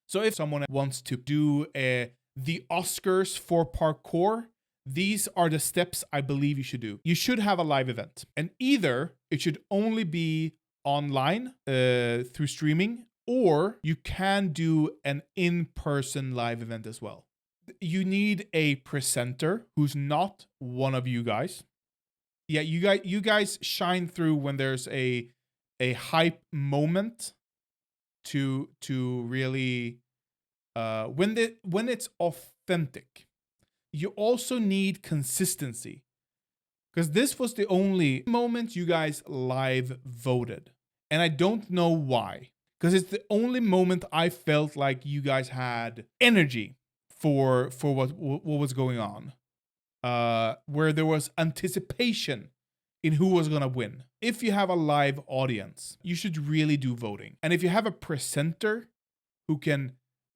So if someone wants to do the Oscars for parkour, these are the steps I believe you should do. You should have a live event, and either it should only be online through streaming, or you can do an in-person live event as well. You need a presenter who's not one of you guys. Yeah, you guys shine through when there's a hype moment to really when it's authentic. You also need consistency, because this was the only moment you guys live voted, and I don't know why, because it's the only moment I felt like you guys had energy for what was going on, where there was anticipation in who was gonna win. If you have a live audience, you should really do voting, and if you have a presenter who can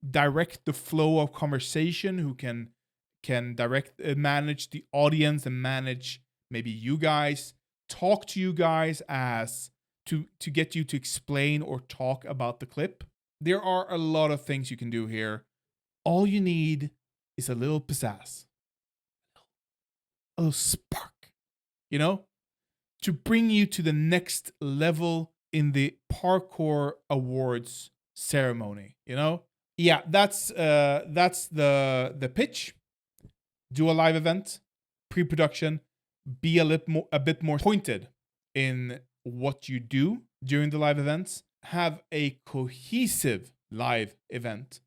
direct the flow of conversation, who can direct manage the audience and manage maybe you guys, talk to you guys as to get you to explain or talk about the clip. There are a lot of things you can do here. All you need is a little pizzazz, a little spark, you know, to bring you to the next level in the parkour awards ceremony, you know? Yeah, that's the pitch. Do a live event, pre-production, be a bit more pointed in what you do during the live events. Have a cohesive live event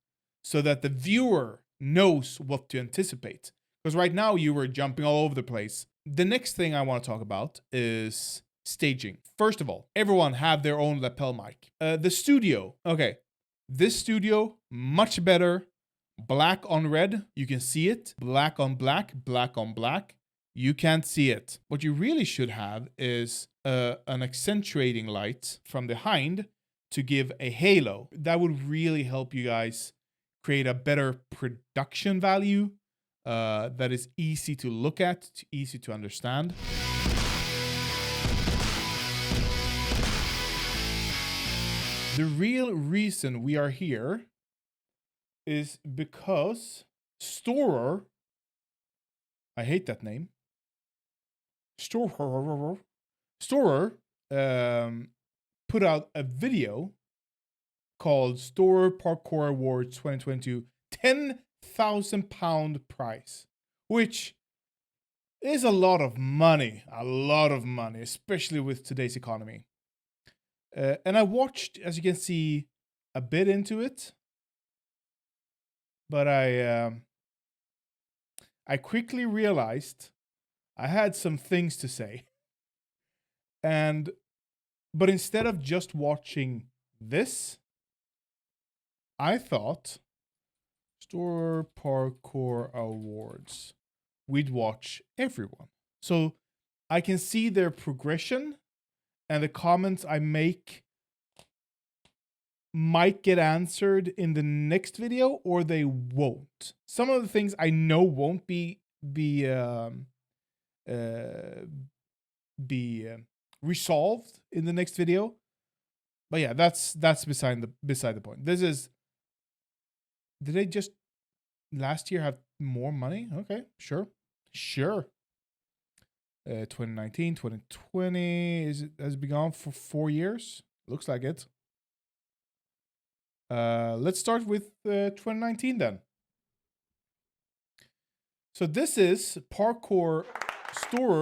so that the viewer knows what to anticipate. Because right now you were jumping all over the place. The next thing I want to talk about is staging. First of all, everyone have their own lapel mic. The studio, okay. This studio, much better. Black on red, you can see it. Black on black, black on black, you can't see it. What you really should have is an accentuating light from behind to give a halo. That would really help you guys create a better production value that is easy to look at, easy to understand. The real reason we are here is because STORROR, I hate that name, STORROR put out a video called STORROR Parkour Awards 2022 £10,000 prize, which is a lot of money, especially with today's economy. And I watched, as you can see, a bit into it, but I quickly realized I had some things to say. But instead of just watching this, I thought STORROR Parkour Awards, we'd watch everyone. So I can see their progression, and the comments I make might get answered in the next video, or they won't. Some of the things I know won't be resolved in the next video. But yeah, that's beside the point. This is, did they just last year have more money? Okay, sure. 2019, 2020 has been gone for 4 years. Looks like it. Let's start with 2019 then. So this is STORROR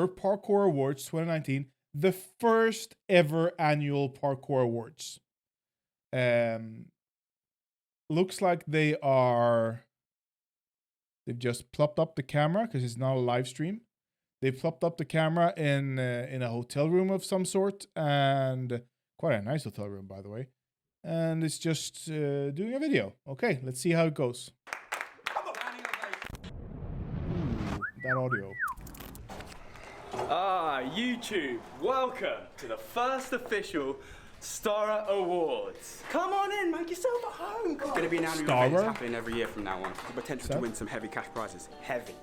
Parkour Awards 2019, the first ever annual parkour awards. Looks like they've just plopped up the camera because it's not a live stream. They plopped up the camera in a hotel room of some sort, and quite a nice hotel room, by the way. And it's just doing a video. Okay, let's see how it goes. Ooh, that audio. YouTube, welcome to the first official STORROR Awards. Come on in, make yourself at home. It's going to be an annual event happening every year from now on. The potential to win some heavy cash prizes. Heavy.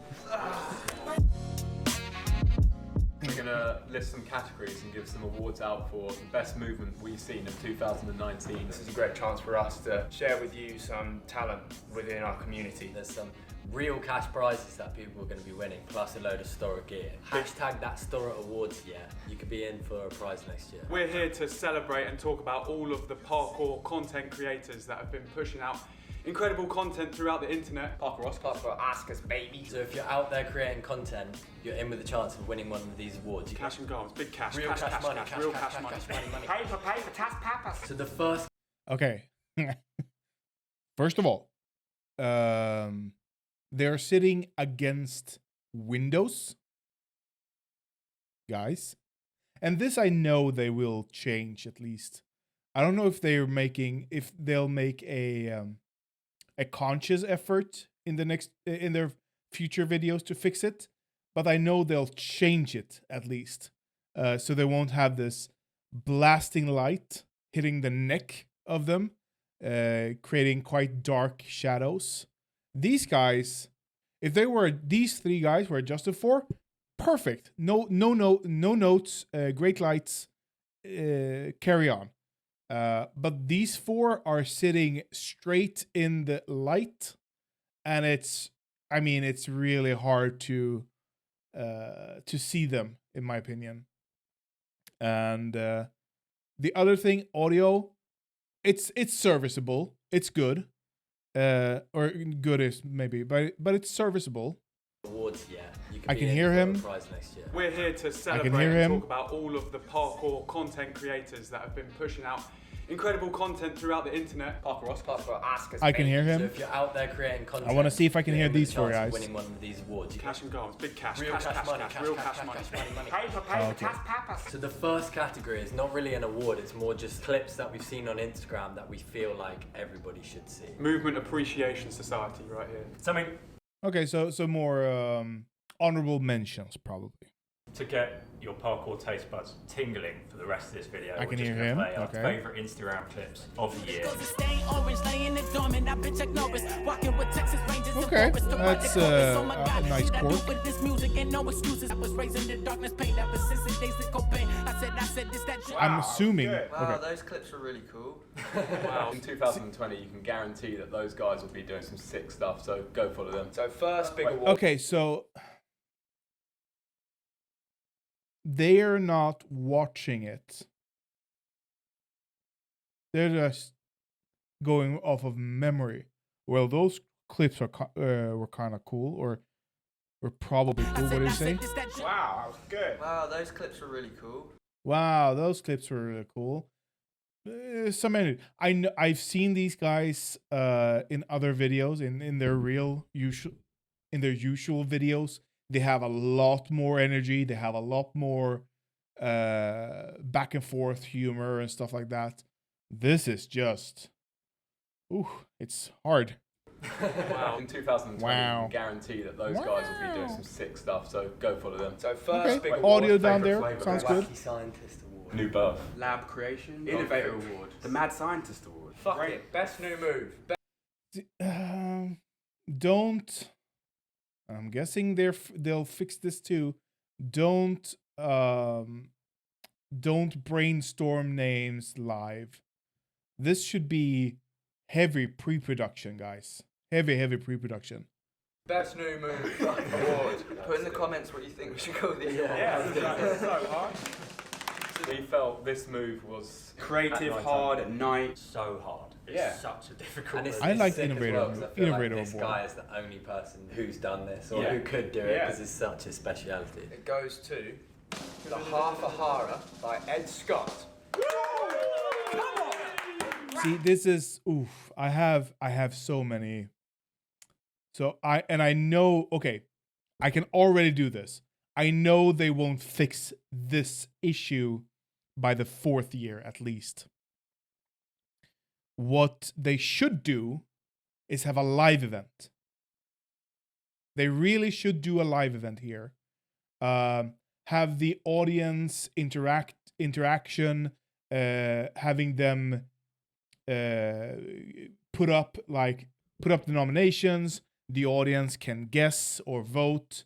We're gonna list some categories and give some awards out for the best movement we've seen of 2019. This is a great chance for us to share with you some talent within our community. There's some real cash prizes that people are going to be winning, plus a load of STORROR gear. Hashtag that STORROR Awards, yeah. You could be in for a prize next year. We're here to celebrate and talk about all of the parkour content creators that have been pushing out incredible content throughout the internet. Parkour Oscars, baby. So if you're out there creating content, you're in with a chance of winning one of these awards. Cash and goals, big cash, Real cash, cash money, real cash money. Paper, task papas. So the first Okay. First of all, they're sitting against windows, guys. And this I know they will change at least. I don't know if they'll make a conscious effort in their future videos to fix it, but I know they'll change it at least. So they won't have this blasting light hitting the neck of them, creating quite dark shadows. These guys, if these three guys were adjusted for, perfect. No notes, great lights, carry on. But these four are sitting straight in the light, and it's really hard to see them, in my opinion. And the other thing, audio, it's serviceable. It's good. Or good is maybe, but it's serviceable. awards, yeah. You could I be can in hear for a him. prize next year. We're here to celebrate hear and him. talk about all of the parkour content creators that have been pushing out incredible content throughout the internet. Parkour Oscars, I can hear So him. if you're out there creating content, I want to see if I can you're hear in with a these four chance of guys. winning one of these awards. Cash and goals, big cash, Real cash, cash money, cash, real cash, cash money. money. Paper, Okay. task papas. So the first category is not really an award, it's more just clips that we've seen on Instagram that we feel like everybody should see. Movement Appreciation Society right here. Something Okay, so more honorable mentions probably. To get your parkour taste buds tingling for the rest of this video, I can we're just hear gonna him, play our okay. favourite Instagram clips of the year. Okay, that's a nice quote. I'm assuming. good. Wow, Okay. those clips were really cool. Wow. In 2020, you can guarantee that those guys will be doing some sick stuff, so go follow them. So first big award. Okay, so they're not watching it. They're just going off of memory. Well, those clips were kind of cool, or were probably cool. What do you say? Wow, that was good. Wow, those clips were really cool. Wow, those clips were really cool. Some energy. I've seen these guys in other videos, in their usual videos. They have a lot more energy. They have a lot more back and forth humor and stuff like that. This is just, it's hard. Wow. In 2020, Wow. you can guarantee that those guys will be doing some sick stuff, so go follow them. So first Okay, big award. audio down there favourite sounds flavour. good. Wacky Scientist Award. New buff. Lab Creation. Innovator Award. The Mad Scientist Award. Fuck it. Best new move. Don't. I'm guessing they'll fix this too. Don't brainstorm names live. This should be heavy pre-production, guys. Heavy pre-production. Best new move award. Put in the comments what you think we should call these. So hard. We felt this move was Creative, at night hard, time. at night. So hard. It's Yeah. such a difficult And it's, move. I it's like sick as Innovator- well, 'cause I feel Innovator like this Award. guy is the only person who's done this or Yeah. who could do it Yeah. because it's such a speciality. It goes to the Half a Hara by Ed Scott. See, this is I have so many. So I know, okay, I can already do this. I know they won't fix this issue by the 4th year at least. What they should do is have a live event. They really should do a live event here. Have the audience interaction, having them put up the nominations. The audience can guess or vote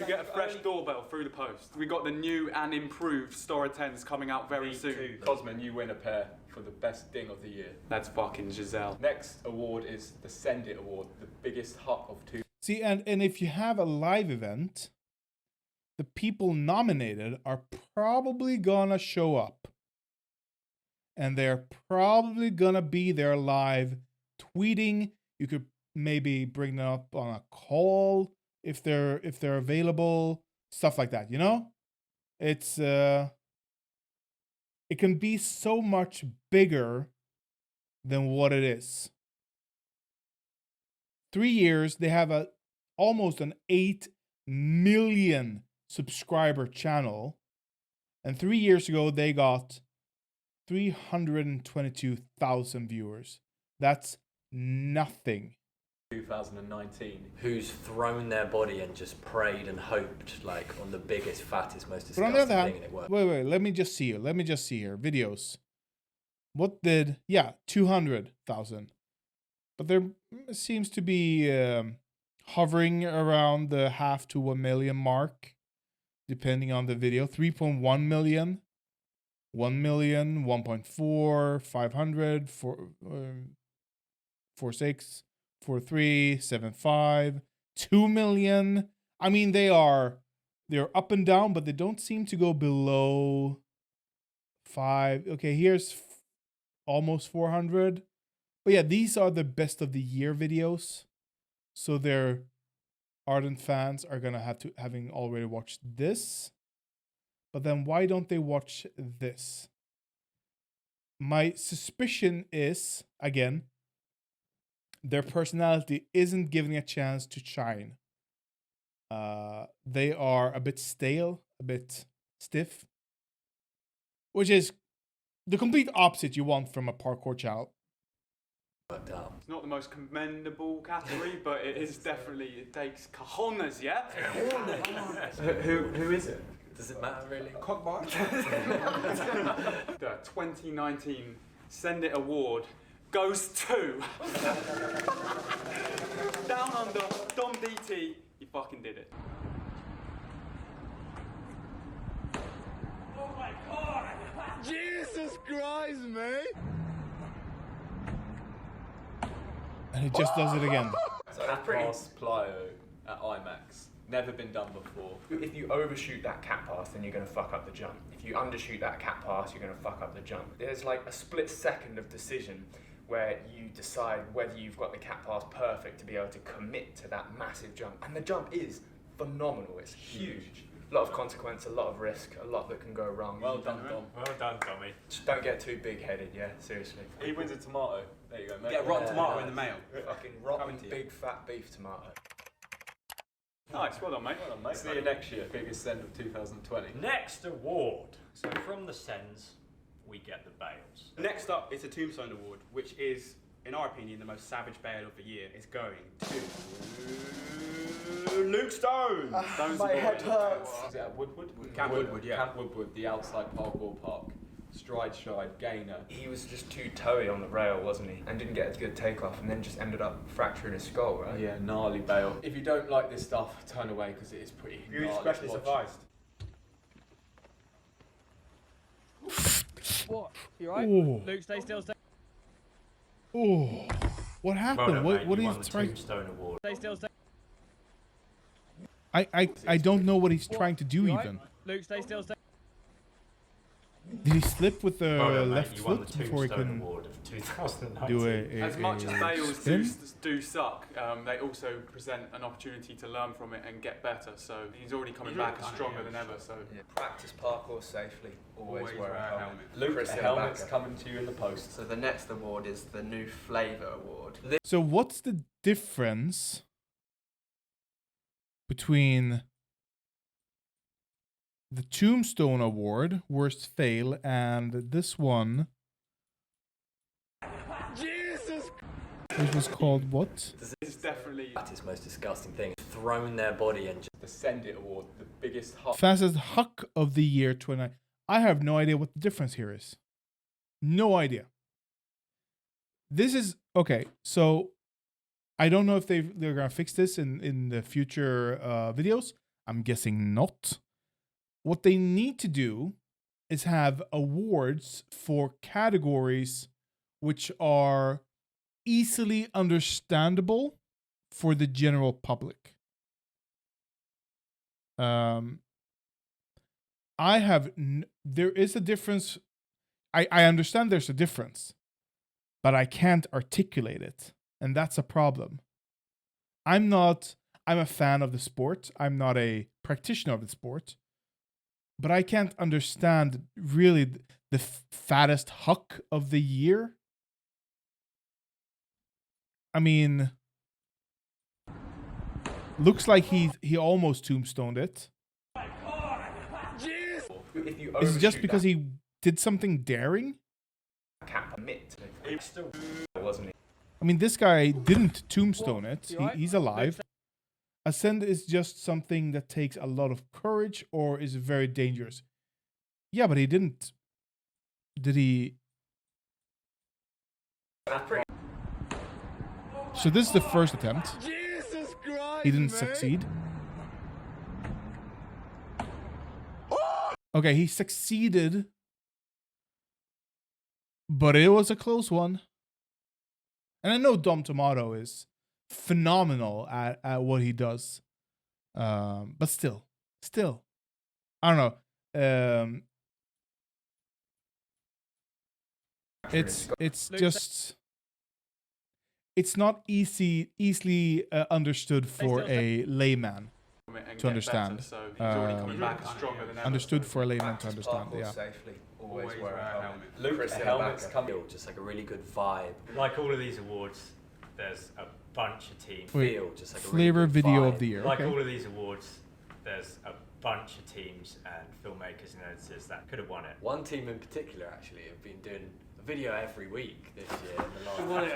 You get a fresh doorbell through the post. We got the new and improved STORROR 10s coming out very soon. Cosman, you win a pair for the best ding of the year. That's fucking Giselle. Next award is the Send It Award, the biggest huck of two. See, and if you have a live event, the people nominated are probably gonna show up. And they're probably gonna be there live tweeting. You could maybe bring them up on a call if they're available, stuff like that, you know? It's it can be so much bigger than what it is. 3 years, they have almost an 8 million subscriber channel. And 3 years ago, they got 322,000 viewers. That's nothing. 2019. Who's thrown their body and just prayed and hoped, like, on the biggest, fattest, most But on disgusting the other thing, hand, and it worked. wait, let me just see here. Videos. What did, 200,000. But there seems to be hovering around the half to 1 million mark, depending on the video. 3.1 million, 1 million, 1.4, 500, 4.6, 4.3, 7.5, 2 million. I mean, they're up and down, but they don't seem to go below 5. Okay, here's almost 400. But yeah, these are the best of the year videos. So their ardent fans are gonna having already watched this. But then why don't they watch this? My suspicion is, again, their personality isn't giving a chance to shine. They are a bit stale, a bit stiff, which is the complete opposite you want from a parkour channel. It's not the most commendable category, but it is definitely, it takes cojones, yeah? Who is it? Does it matter, really? Cockbar. The 2019 Send It Award goes to Down Under, Dom DT. You fucking did it. Oh my god! Jesus Christ, mate! And it just does it again. So that's pass plyo at IMAX. Never been done before. If you overshoot that cat pass, then you're going to fuck up the jump. If you undershoot that cat pass, you're going to fuck up the jump. There's like a split second of decision where you decide whether you've got the cat pass perfect to be able to commit to that massive jump. And the jump is phenomenal. It's huge. A lot of consequence, a lot of risk, a lot that can go wrong. Well done, Dom. Well done, Tommy. Just don't get too big-headed, yeah, seriously. He wins a tomato. There you go, mate. Get rotten tomato in the mail. Fucking rotten Coming to you. big fat beef tomato. Nice, well done, mate. Well done, mate. See you next year. Biggest send of 2020. Next award. So from the sends, we get the bales. Next up, it's a Tombstone Award, which is, in our opinion, the most savage bail of the year. It's going to Luke Stone. Stone's My the boy. head hurts. Is it at Woodward? Camp Woodward, yeah. Camp Woodward, the outside parkour park. Stride, gainer. He was just too toey on the rail, wasn't he? And didn't get a good takeoff, and then just ended up fracturing his skull, right? Yeah, gnarly bail. If you don't like this stuff, turn away because it is pretty Your gnarly discretion to is watch. advised. What? You right? Oh. Luke, stay still, stay Oh, what happened? Well done, mate. What You is won the trying? Tombstone Award. still, stay. I don't know what he's trying to do You right? even. Luke, stay still, stay. Did he slip with the Well done, mate. left You won foot the before he Tombstone couldn't Award of 2019. do As much as bales spin? do suck, they also present an opportunity to learn from it and get better. So he's already coming back as stronger than ever. So Yeah. Practice parkour safely. Always wear a helmet. Luke, Chris the in the helmet's backer. coming to you in the post. So the next award is the new flavour award. So what's the difference between the Tombstone Award, worst fail, and this one, Jesus! which was called what? it's definitely Fattest, most disgusting thing. Thrown their body and just The Send It Award, the biggest huck. Fastest Huck of the Year 29. I have no idea what the difference here is. No idea. This is okay. So I don't know if they're gonna fix this in the future videos. I'm guessing not. What they need to do is have awards for categories which are easily understandable for the general public. There is a difference. I understand there's a difference, but I can't articulate it. And that's a problem. I'm a fan of the sport. I'm not a practitioner of the sport. But I can't understand really the fattest huck of the year. I mean, looks like he almost tombstoned it. If you Is it just overshoot because that he did something daring? cap permit, it still wasn't it? I mean, this guy didn't tombstone it. He's alive. Ascend is just something that takes a lot of courage or is very dangerous. Yeah, but he didn't. Did he? So this is the first attempt. Jesus Christ, He didn't succeed. Okay, he succeeded. But it was a close one. And I know Dom Tomato is phenomenal at what he does. But still. I don't know. It's just... It's not easily understood for a layman to understand. So he's already coming back stronger than ever. Understood for a layman to understand, Parkour yeah. safely. Always wear a helmet. Luke, the helmet's coming. Just like a really good vibe. Like all of these awards, there's a bunch of teams. Wait, Feel just like a flavor really good video vibe. of the year. Like Okay. all of these awards, there's a bunch of teams and filmmakers and editors that could have won it. One team in particular actually have been doing a video every week this year in the last.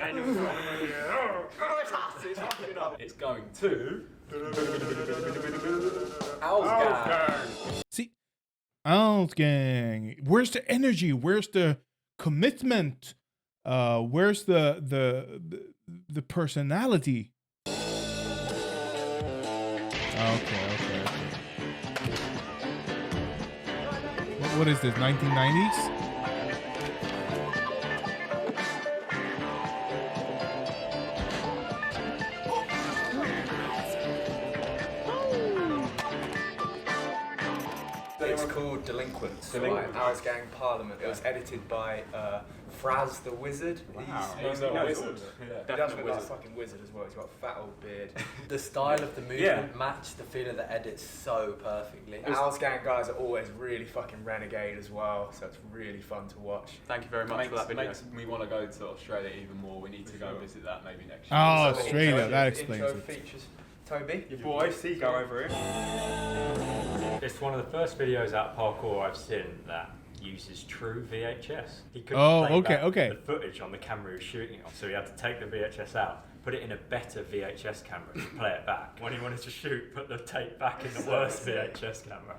It's going to Owl's See, Owls Gang. Where's the energy? Where's the commitment? Where's the personality? Okay. What is this? 1990s? It's called Delinquents. Right, Owls Gang Parliament. It was edited by Fraz the Wizard. He's a a wizard. He does look like a fucking wizard as well. He's got a fat old beard. The style of the movement matched the feel of the edit so perfectly. Owls Gang guys are always really fucking renegade as well, so it's really fun to watch. Thank you very much for that video. Makes me want to go to Australia even more. We need to go visit that maybe next year. Oh, So the Australia. intro- That explains intro it. features Toby. Your boy, go over here. It's one of the first videos out of Parkour I've seen that uses true VHS. He couldn't play back the footage on the camera he was shooting on, so he had to take the VHS out, put it in a better VHS camera to play it back. When he wanted to shoot, put the tape back in the worst VHS camera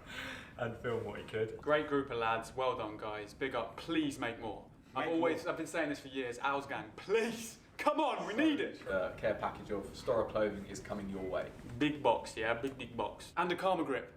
and film what he could. Great group of lads. Well done, guys. Big up. Please make more. I've been saying this for years. Owls Gang, please. Come on, we need it. Care package of STORROR clothing is coming your way. Big box, yeah, big box. And a Karma grip.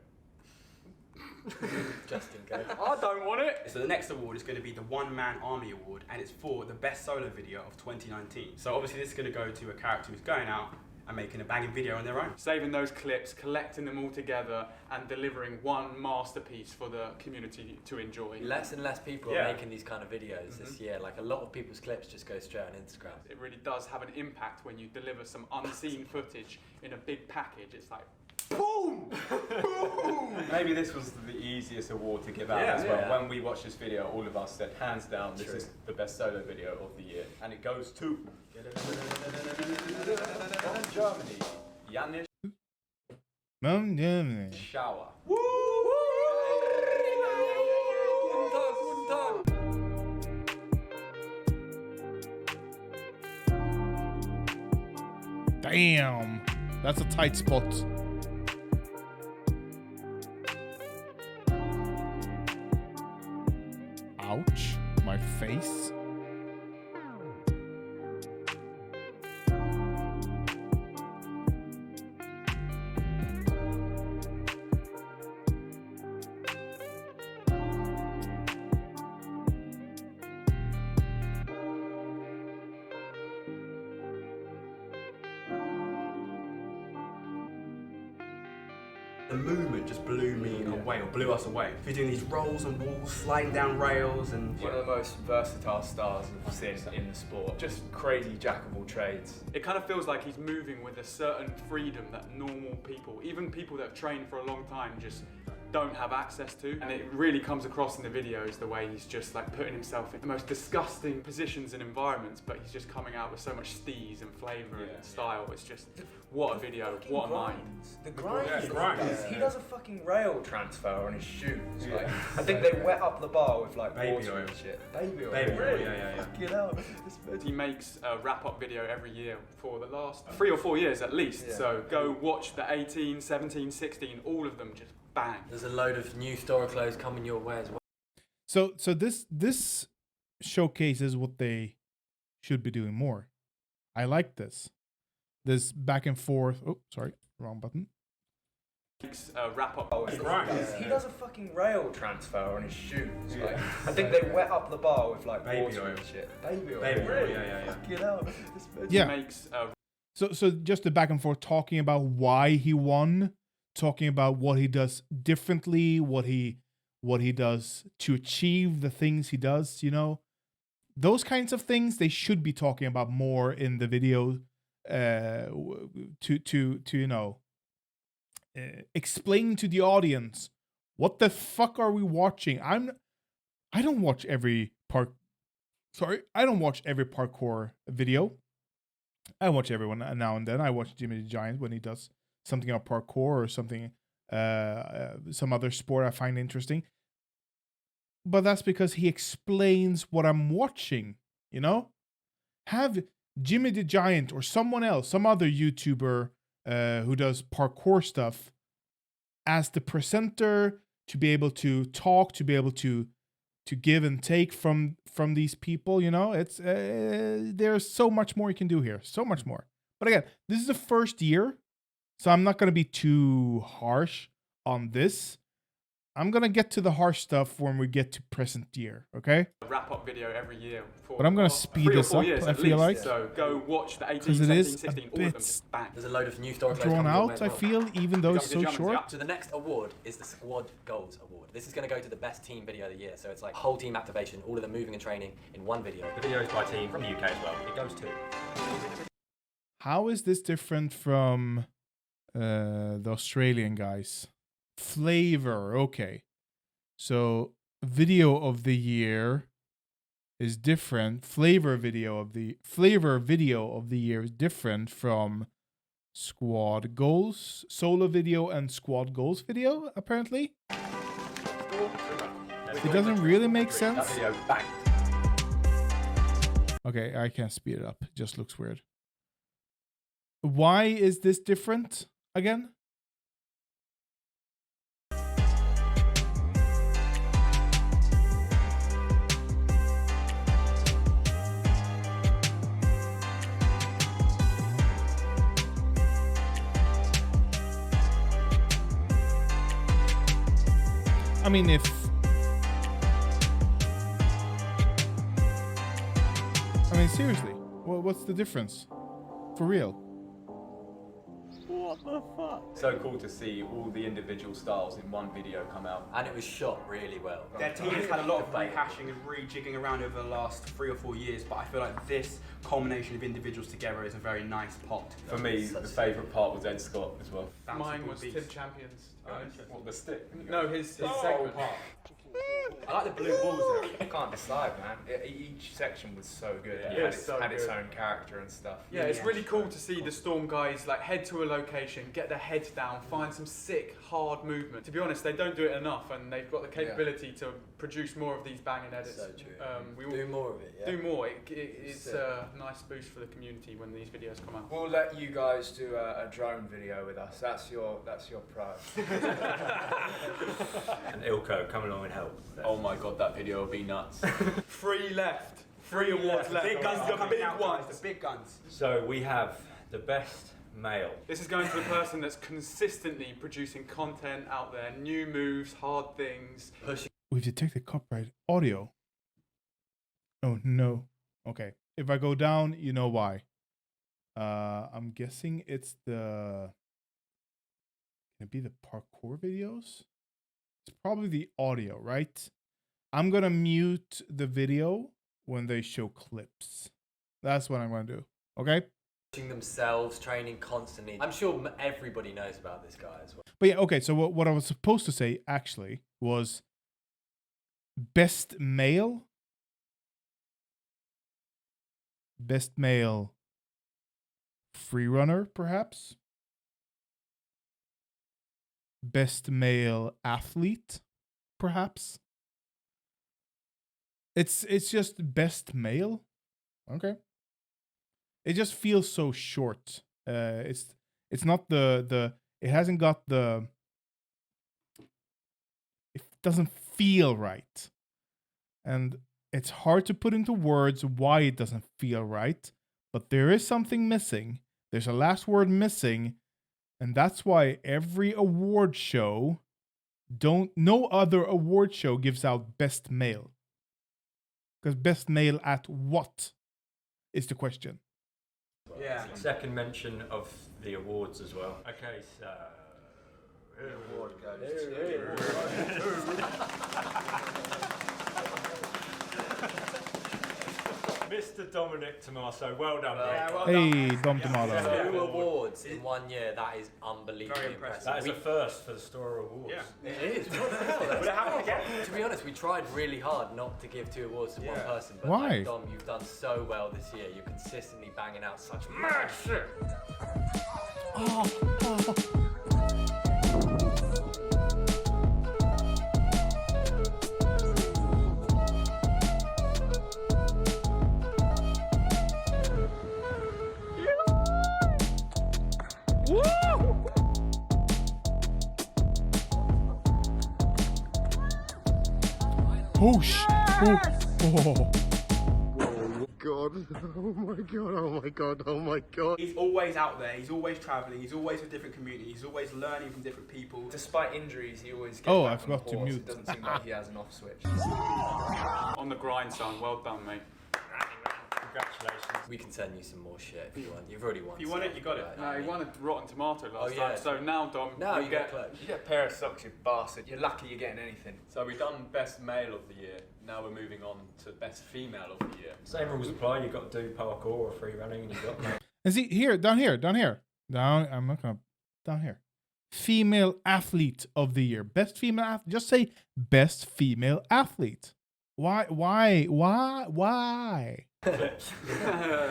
Just in case. I don't want it. So the next award is going to be the One Man Army Award, and it's for the best solo video of 2019. So obviously this is going to go to a character who's going out and making a banging video on their own. Saving those clips, collecting them all together, and delivering one masterpiece for the community to enjoy. Less and less people are making these kind of videos this year. Like a lot of people's clips just go straight on Instagram. It really does have an impact when you deliver some unseen footage in a big package. It's like, boom! Boom! Maybe this was the easiest award to give out as well. When we watched this video, all of us said, hands down, this is the best solo video of the year. And it goes to... from Germany, Janis Shower. Damn, that's a tight spot. Ouch, my face. movement just blew me away, or blew us away. If you're doing these rolls and walls, sliding down rails, and one of the most versatile stars I've seen in the sport. Just crazy jack of all trades. It kind of feels like he's moving with a certain freedom that normal people, even people that have trained for a long time, just don't have access to. And it really comes across in the videos the way he's just like putting himself in the most disgusting positions and environments, but he's just coming out with so much steeze and flavour and style. It's just, what a video, what a mind. The grinds. Yeah, the grinds. He does a fucking rail transfer on his shoes. Like, I think they wet up the bar with like baby water oil and shit. Baby oil. Baby oil, Really? yeah. Fucking hell. He makes a wrap-up video every year for the last 3 or 4 years at least. Yeah. So go watch the 18, 17, 16, all of them just bang. There's a load of new STORROR clothes coming your way as well. So this showcases what they should be doing more. I like this. This back and forth. Oh, sorry, wrong button. Makes a wrap-up. He does a fucking rail transfer on his shoes. Like, I think they wet up the bar with like Baby water oil. and shit. Baby oil. Baby oil, Really? yeah. Fucking hell. Yeah. He makes a So just the back and forth, talking about why he won, talking about what he does differently, what he does to achieve the things he does. You know, those kinds of things they should be talking about more in the video. To you know, explain to the audience what the fuck are we watching. I don't watch every I don't watch every parkour video. I watch everyone now and then. I watch Jimmy the Giant when he does something on parkour or something, some other sport I find interesting. But that's because he explains what I'm watching, you know? Have Jimmy the Giant or someone else, some other YouTuber who does parkour stuff, as the presenter, to be able to talk, to be able to give and take from these people. You know, it's there's so much more you can do here, so much more. But again, this is the first year, so I'm not going to be too harsh on this. I'm going to get to the harsh stuff when we get to present year, okay? wrap-up video every year for But I'm going the to last speed 3 or this 4 up, years I at feel least. like. So go watch the 18, 'Cause it 17, is a 16, all of them bit just bang. There's a load of new STORROR clothes drawn coming your way out, as I well. feel, even though it's so short. So the next award is the Squad Goals Award. This is going to go to the best team video of the year. So it's like whole team activation, all of them moving and training in one video. The video is by a team from the UK as well. It goes to. How is this different from the Australian guys? Flavor, okay. So video of the year is different. Flavor video of the year is different from squad goals, solo video, and squad goals video, apparently. It doesn't really make sense. That video bang. Okay, I can't speed it up. It just looks weird. Why is this different again? I mean, seriously, what's the difference? For real? What the fuck? So cool to see all the individual styles in one video come out. And it was shot really well. Their team has had a lot of rehashing and rejigging around over the last 3 or 4 years, but I feel like this culmination of individuals together is a very nice pot. For me, the favourite part was Ed Scott as well. Mine was Tim Champions. What, the stick? No, his segment. I like the blue walls there. I can't decide, man. Each section was so good. Yeah, It it's so had its good. own character and stuff. Yeah, it's really cool to see the Storm guys like head to a location, get their heads down, find some sick, hard movement. To be honest, they don't do it enough, and they've got the capability to produce more of these banging edits. So true. We Do more of it, yeah. Do more. It's a nice boost for the community when these videos come out. We'll let you guys do a drone video with us. That's your pro. And Ilko come along and help. Oh my god, that video would be nuts. 3 left. 3 awards left. Big guns The are coming big out, ones. guys, the big guns. So we have the best male. This is going to the person that's consistently producing content out there, new moves, hard things. We've detected copyright audio. Oh no. Okay. If I go down, you know why. I'm guessing it's the Can it be the parkour videos? It's probably the audio, right? I'm gonna mute the video when they show clips. That's what I'm gonna do. Okay? Themselves, training constantly. I'm sure everybody knows about this guy as well. But yeah, okay, so what I was supposed to say actually was best male. Best male free runner, perhaps. Best male athlete, perhaps. It's just best male. Okay. It just feels so short. It's not the it hasn't got the, it doesn't feel right. And it's hard to put into words why it doesn't feel right, but there is something missing. There's a last word missing, and that's why every award show no other award show gives out best male. Because best male at what is the question. Yeah. Second mention of the awards as well. Okay, so the award goes to Mr. Dominic Tomaso. Well done, yeah, well hey, Dom Tomato. 2 awards in 1 year. That is unbelievably impressive. That is a first for the STORROR Awards. Yeah. It is. What the hell? Would it happen again? To be honest, we tried really hard not to give 2 awards to one person. But why? Like, Dom, you've done so well this year. You're consistently banging out such mad shit. Oh, oh. God. Oh my god, oh my god, oh my god. He's always out there, he's always travelling, he's always with different communities, he's always learning from different people. Despite injuries, he always gets I back forgot on the to horse. mute. It doesn't seem like he has an off switch. On the grind, son. Well done, mate. We can send you some more shit if you want. You've already won. If you want it, you got it. No, he won a rotten tomato last time. So now, Dom, now you get You get a pair of socks, you bastard. You're lucky you're getting anything. So we've done best male of the year. Now we're moving on to best female of the year. Same rules apply. You've got to do parkour or free running, and you've got. And see here, down here. I'm not gonna down here. Female athlete of the year. Best female athlete. Just say best female athlete. Why?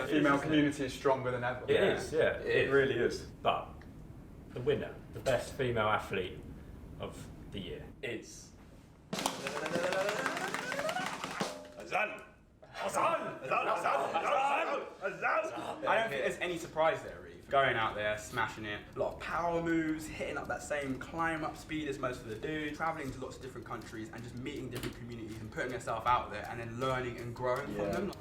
Female community is stronger than ever. It is, yeah. It really is. But the winner, the best female athlete of the year is. I don't think there's any surprise there, really. Going out there, smashing it, a lot of power moves, hitting up that same climb up speed as most of the dudes, traveling to lots of different countries and just meeting different communities and putting yourself out there and then learning and growing from them.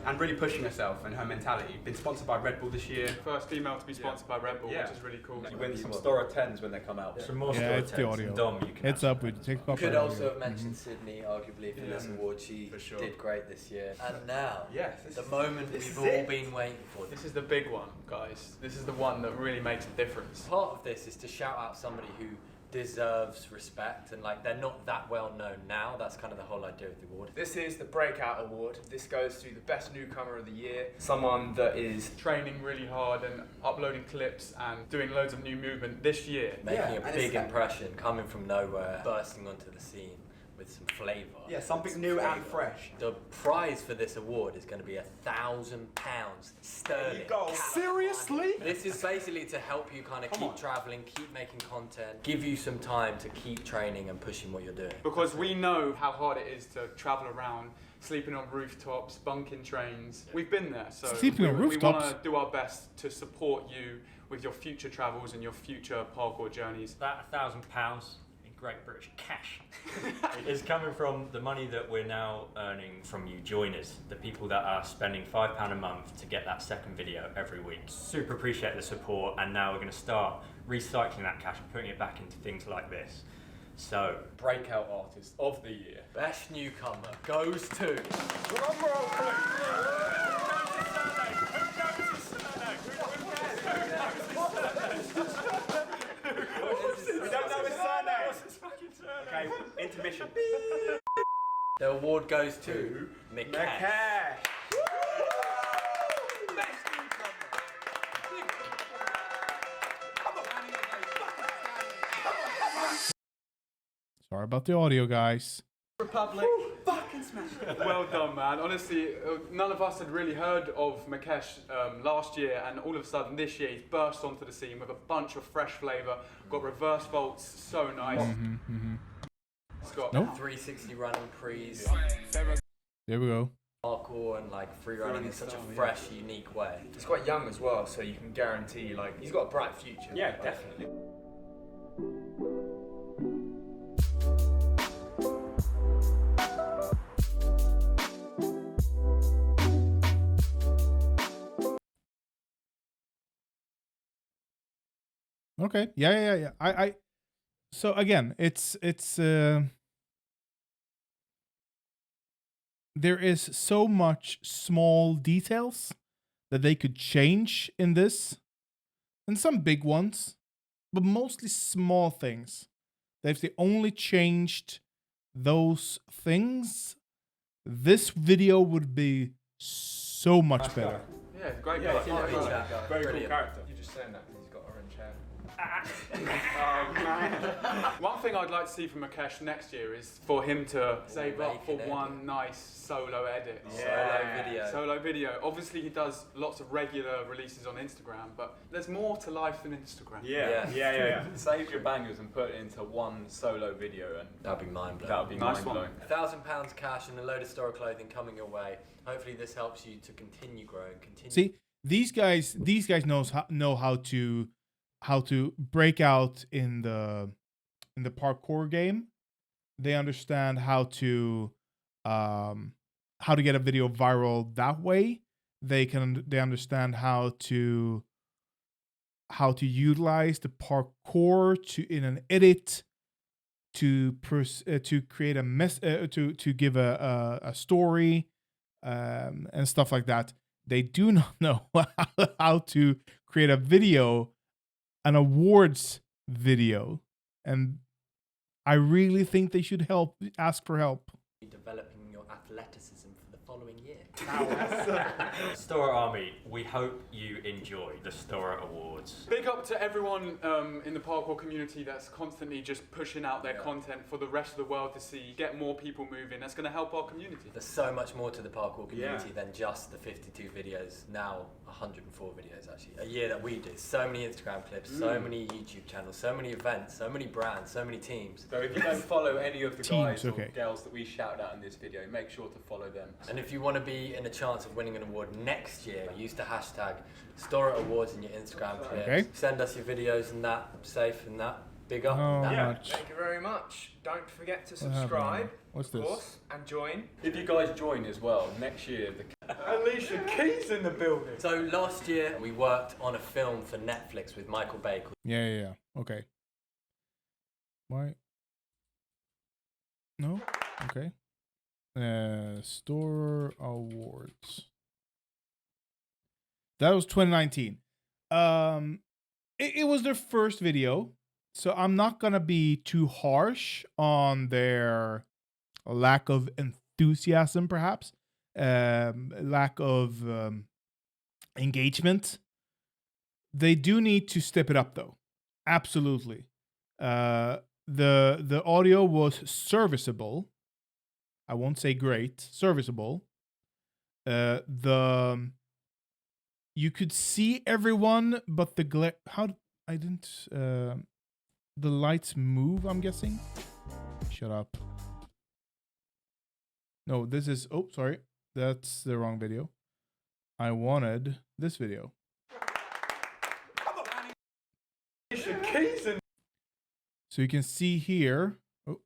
And really pushing herself and her mentality. Been sponsored by Red Bull this year. First female to be sponsored by Red Bull, which is really cool. You win some STORROR 10s when they come out. Some more yeah, it's the audio. Dom, you can it's up with TikTok. Could also have mentioned Sydney, arguably, for this award. She did great this year. And now, the moment we've all been waiting for. This is the big one, guys. This is the one that really makes a difference. Part of this is to shout out somebody who deserves respect, and like they're not that well known now. That's kind of the whole idea of the award. This is the Breakout Award. This goes to the best newcomer of the year. Someone that is training really hard and uploading clips and doing loads of new movement this year. Making a big impression, coming from nowhere, bursting onto the scene with some flavour. Yeah, something some new and flavour. fresh. The prize for this award is going to be £1,000 sterling. There you go. Seriously? This is basically to help you kind of keep travelling, keep making content, give you some time to keep training and pushing what you're doing. Because we know how hard it is to travel around, sleeping on rooftops, bunking trains. We've been there, so Sleeping on we rooftops? want to do our best to support you with your future travels and your future parkour journeys. That £1,000 in Great British cash is coming from the money that we're now earning from you joiners, the people that are spending £5 a month to get that second video every week. Super appreciate the support, and now we're going to start recycling that cash and putting it back into things like this. So, Breakout artist of the year. Best newcomer goes to... Drum roll, We don't know his surname. What's his fucking surname? Okay, intermission. The award goes to Mikesh. Mikesh. Sorry about the audio, guys. Republic. Fucking smash it. Well done, man. Honestly, none of us had really heard of Mikesh last year, and all of a sudden this year he's burst onto the scene with a bunch of fresh flavour. Got reverse vaults, so nice. It's got 360 running prees. There we go. Parkour and like free running in such a fresh, unique way. He's quite young as well, so you can guarantee like he's got a bright future. Yeah, definitely. Okay. Yeah. I so again, it's there is so much small details that they could change in this, and some big ones, but mostly small things. If they only changed those things, this video would be so much better. Yeah, it's great. Yeah, guy. very cool character. You're just saying that because he's got orange hair. One thing I'd like to see from Mikesh next year is for him to save up for Make an one nice solo edit. Solo video. Obviously he does lots of regular releases on Instagram, but there's more to life than Instagram. Yeah. Save your bangers and put it into one solo video, and That'd be mind blowing. that would be Nice mind blowing. £1,000 cash and a load of STORROR clothing coming your way. Hopefully this helps you to continue growing. See, these guys know how to break out in the parkour game. They understand how to get a video viral that way. They understand how to utilize the parkour in an edit to create to give a story and stuff like that. They do not know how to create a video, an awards video, and I really think they should ask for help. Developing your athleticism for the following year. STORROR Army, we hope you enjoy the STORROR Awards. Big up to everyone in the parkour community that's constantly just pushing out their content for the rest of the world to see, get more people moving. That's going to help our community. There's so much more to the parkour community than just the 52 videos, now 104 videos actually, a year that we do. So many Instagram clips, so many YouTube channels, so many events, so many brands, so many teams. So if you don't follow any of the guys Teams, or girls that we shouted out in this video, make sure to follow them. And if you want to be in a chance of winning an award next year, use the hashtag STORROR Awards in your Instagram clips. Okay. Send us your videos and that, safe and that. Big up. Oh, that. much. Thank you very much. Don't forget to subscribe, What's of this? course, and join. If you guys join as well, next year, Alicia Keys in the building. So last year we worked on a film for Netflix with Michael Bay called Yeah. Okay. Why? No? Okay. STORROR Awards. That was 2019. It was their first video, so I'm not gonna be too harsh on their lack of enthusiasm, perhaps, lack of engagement. They do need to step it up, though. Absolutely. the audio was serviceable. I won't say great, serviceable. You could see everyone, but the glare. I didn't. The lights move. I'm guessing. Shut up. No, this is. Oh, sorry. That's the wrong video. I wanted this video. So you can see here. Oh.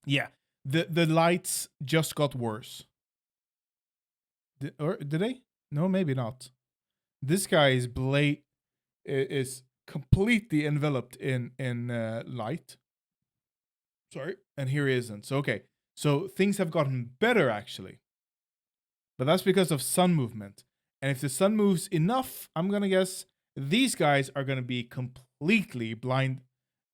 Yeah, the lights just got worse. Did they? No, maybe not. This guy is completely enveloped in light. Sorry, and here he isn't. So okay, so things have gotten better actually, but that's because of sun movement. And if the sun moves enough, I'm gonna guess these guys are gonna be completely blind,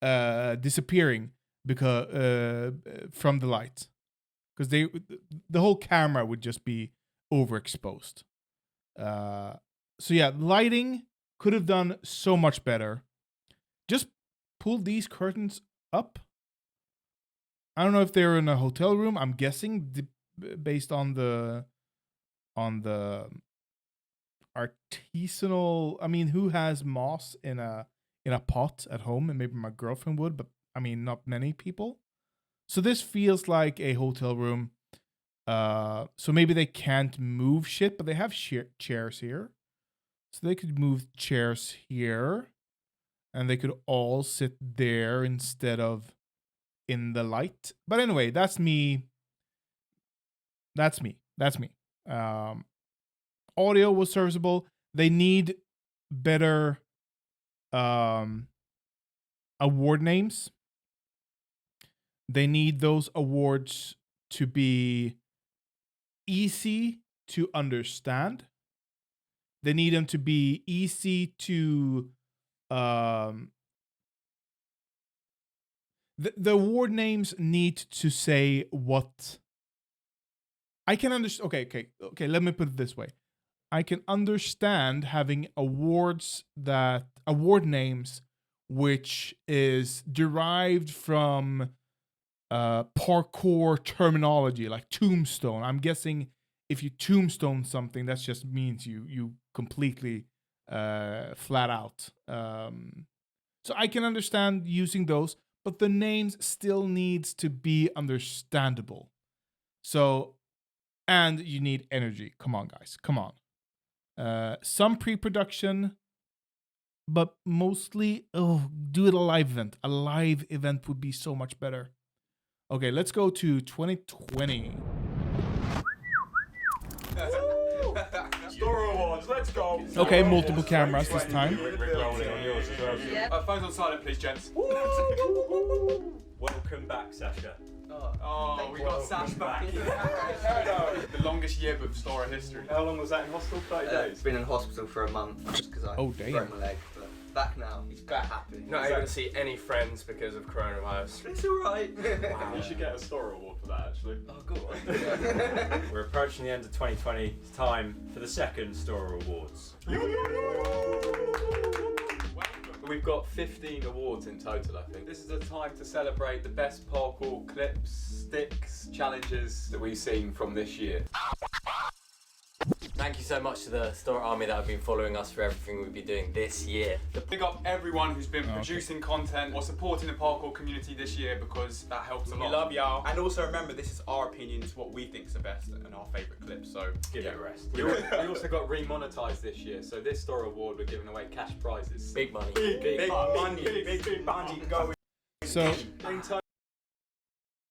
disappearing because from the light, because the whole camera would just be overexposed. So yeah, lighting could have done so much better. Just pull these curtains up. I don't know if they're in a hotel room. I'm guessing based on the artisanal. I mean, who has moss in a pot at home? And maybe my girlfriend would, but I mean, not many people. So this feels like a hotel room. So maybe they can't move shit, but they have chairs here. So they could move chairs here, and they could all sit there instead of in the light. But anyway, that's me. That's me. Audio was serviceable. They need better award names. They need those awards to be easy to understand. They need them to be easy to the award names need to say what I can understand. Okay, let me put it this way. I can understand having award names which is derived from parkour terminology, like tombstone. I'm guessing if you tombstone something, that just means you completely flat out. So I can understand using those, but the names still needs to be understandable. So, and you need energy. Come on, guys. Come on. Some pre-production, but mostly, do it a live event. A live event would be so much better. Okay, let's go to 2020. STORROR Awards, let's go. Okay, multiple cameras this time. Phones on silent, please, gents. Welcome back, Sasha. Oh, we got Sash back. The longest year of STORROR history. How long was that in hospital? 30 days? Been in hospital for a month just because I broke my leg. But back now, he's back happy. Not able to see any friends because of coronavirus. It's alright. Wow. You should get a STORROR award for that, actually. Oh, go on. We're approaching the end of 2020. It's time for the second STORROR Awards. We've got 15 awards in total, I think. This is a time to celebrate the best parkour clips, sticks, challenges that we've seen from this year. Thank you so much to the STORROR army that have been following us for everything we've been doing this year. Big up everyone who's been producing content or supporting the parkour community this year, because that helps a lot. We love y'all. And also remember, this is our opinion. It's what we think's the best and our favourite clips. So give it a rest. We also got remonetised this year. So this STORROR award, we're giving away cash prizes. Big money. Big money. Big money going. So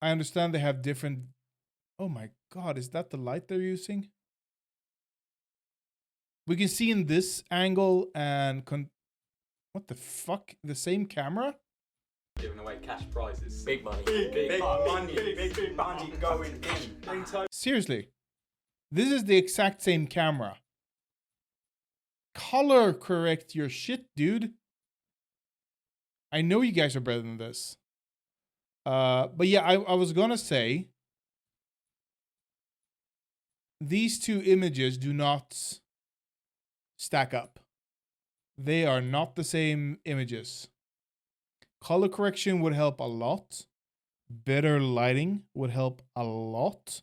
I understand they have different. Oh my God, is that the light they're using? We can see in this angle and what the fuck? The same camera? Giving away cash prizes. Big money. Big money. Big money going in. Seriously, this is the exact same camera. Color correct your shit, dude. I know you guys are better than this. But yeah, I was gonna say these two images do not stack up. They are not the same images. Color correction would help a lot. Better lighting would help a lot.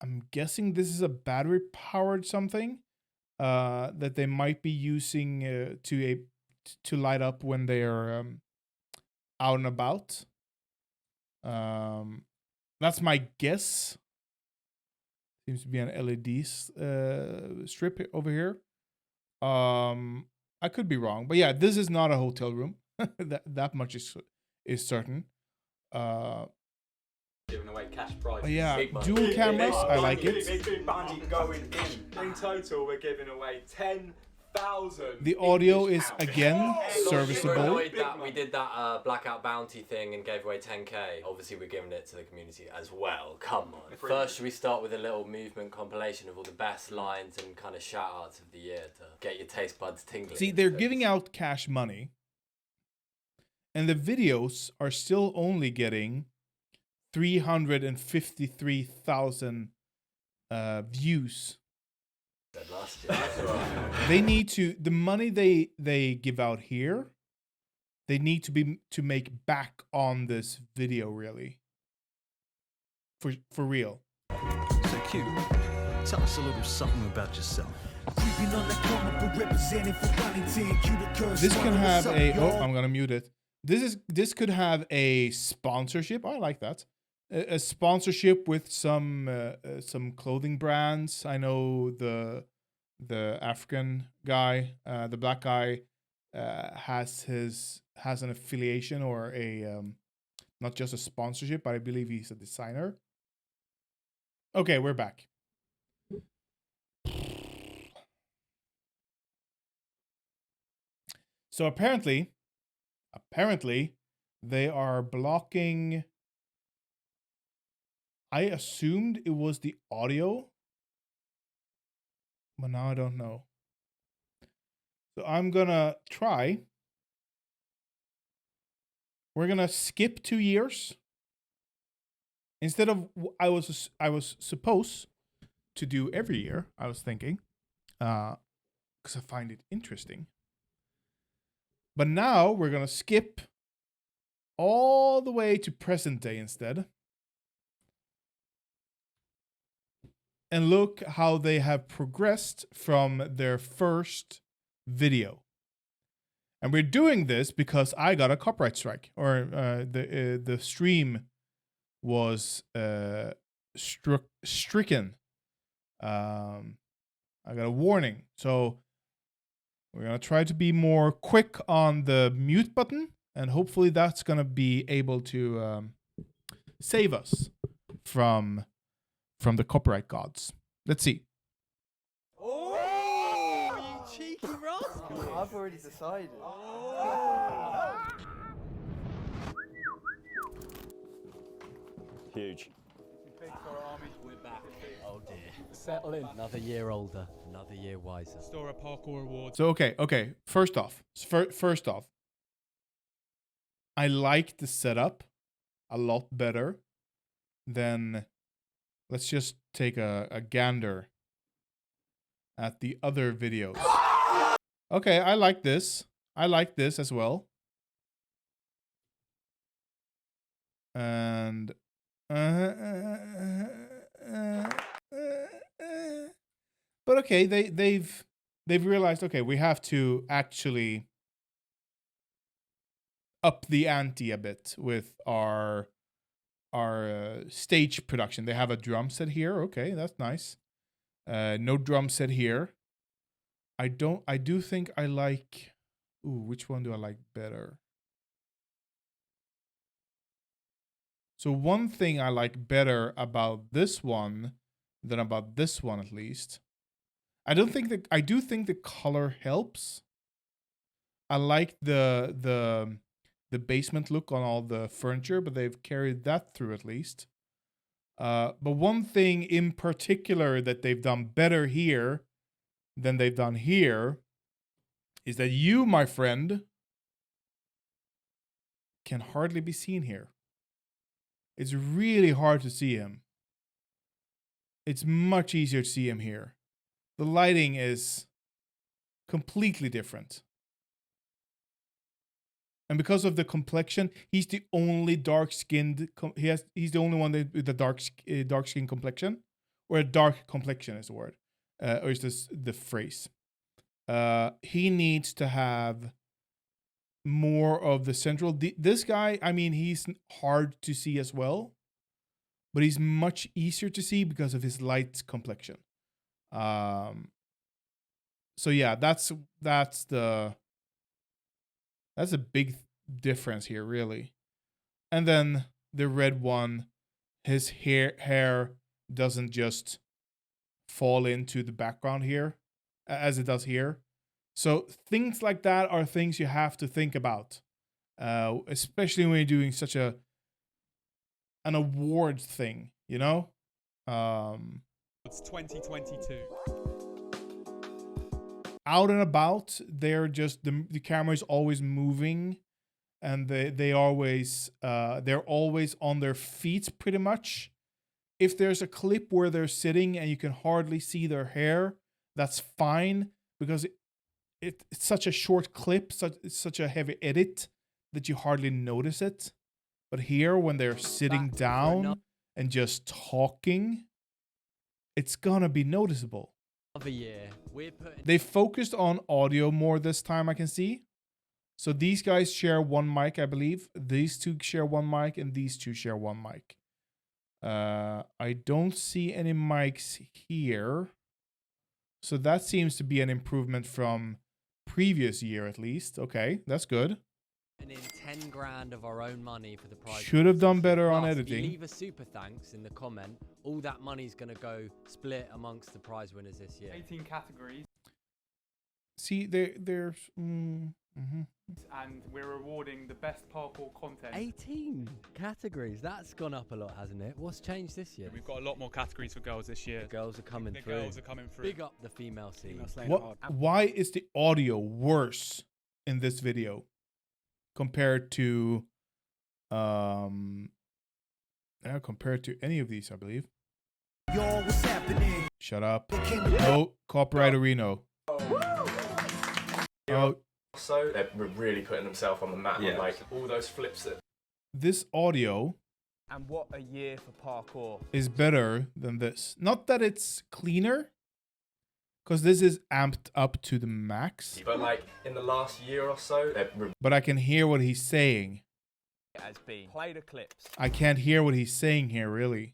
I'm guessing this is a battery powered something that they might be using to light up when they are out and about. That's my guess. Seems to be an LED strip over here. I could be wrong, but yeah, this is not a hotel room. that much is certain. Giving away cash prizes. Yeah, dual cameras. I like it. Big money going in. In total, we're giving away 10,000. The audio is again serviceable. We did that blackout bounty thing and gave away 10k. Obviously, we're giving it to the community as well. Come on. First, should we start with a little movement compilation of all the best lines and kind of shout outs of the year to get your taste buds tingling? See, they're giving out cash money, and the videos are still only getting 353,000 views. They need to, the money they give out here, they need to make back on this video, really. For real. So Q, tell us a little something about yourself. This can have a, oh, I'm gonna mute it. This could have a sponsorship. I like that. A sponsorship with some clothing brands. I know the African guy, the black guy, has an affiliation or a not just a sponsorship, but I believe he's a designer. Okay, we're back. So apparently they are blocking. I assumed it was the audio, but now I don't know. So I'm gonna try. We're gonna skip 2 years. Instead of I was supposed to do every year, I was thinking, because I find it interesting. But now we're gonna skip all the way to present day instead. And look how they have progressed from their first video. And we're doing this because I got a copyright strike, or the stream was stricken. I got a warning. So we're going to try to be more quick on the mute button, and hopefully that's going to be able to save us from the copyright gods. Let's see. Oh, you cheeky rascal! I've already decided. Huge. We're back. Oh dear. Settle in. Another year older, another year wiser. STORROR Parkour Awards. So okay. First off, I like the setup a lot better than. Let's just take a gander at the other videos. Okay, I like this. I like this as well. And but okay, they've realized, okay, we have to actually up the ante a bit with our stage production. They have a drum set here. Okay, that's nice. No drum set here. I do think I like. Ooh, which one do I like better? So one thing I like better about this one than about this one, at least. I do think the color helps. I like the basement look on all the furniture, but they've carried that through at least. But one thing in particular that they've done better here than they've done here is that you, my friend, can hardly be seen here. It's really hard to see him. It's much easier to see him here. The lighting is completely different. And because of the complexion, he's the only dark-skinned. He's the only one with the dark skin complexion, or a dark complexion is the word, or is this the phrase? He needs to have more of the central. This guy, I mean, he's hard to see as well, but he's much easier to see because of his light complexion. So yeah, that's a big difference here, really. And then the red one, his hair doesn't just fall into the background here as it does here. So things like that are things you have to think about, especially when you're doing such an award thing, you know? It's 2022. Out and about, they're just the camera is always moving, and they're always on their feet pretty much. If there's a clip where they're sitting and you can hardly see their hair, that's fine, because it's such a short clip, such a heavy edit that you hardly notice it. But here, when they're sitting down and just talking, it's gonna be noticeable. They focused on audio more this time, I can see. So these guys share one mic, I believe. These two share one mic, and these two share one mic. I don't see any mics here. So that seems to be an improvement from previous year, at least. Okay, that's good. And in 10 grand of our own money for the prize. Should have done better on Plus, editing. If you leave a super thanks in the comment, all that money's going to go split amongst the prize winners this year. 18 categories. See, there's... And we're rewarding the best parkour content. 18 categories. That's gone up a lot, hasn't it? What's changed this year? We've got a lot more categories for girls this year. The girls are coming through. The girls are coming through. Big up the female scene. Why is the audio worse in this video compared to any of these, I believe? Yo, what's happening? Shut up. No, copyright Reno. Oh. So they're really putting themselves on the map with like all those flips that. This audio And what a year for parkour. is better than this. Not that it's cleaner, because this is amped up to the max. But like in the last year or so, But I can hear what he's saying. It has been. Play the clips. I can't hear what he's saying here, really.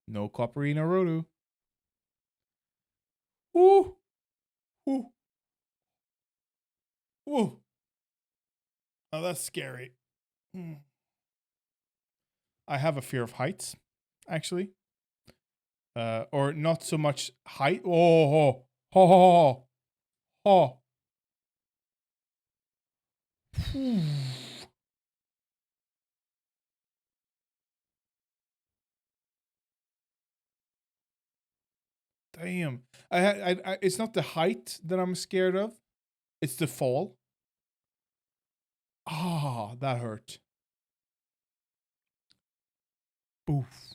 No copyright Rodu. Ooh. Ooh. Ooh. Oh, that's scary. I have a fear of heights, actually. Or not so much height. Oh, ho, ho, ho, ho. Damn. It's not the height that I'm scared of. It's the fall. Ah, that hurt. Oof.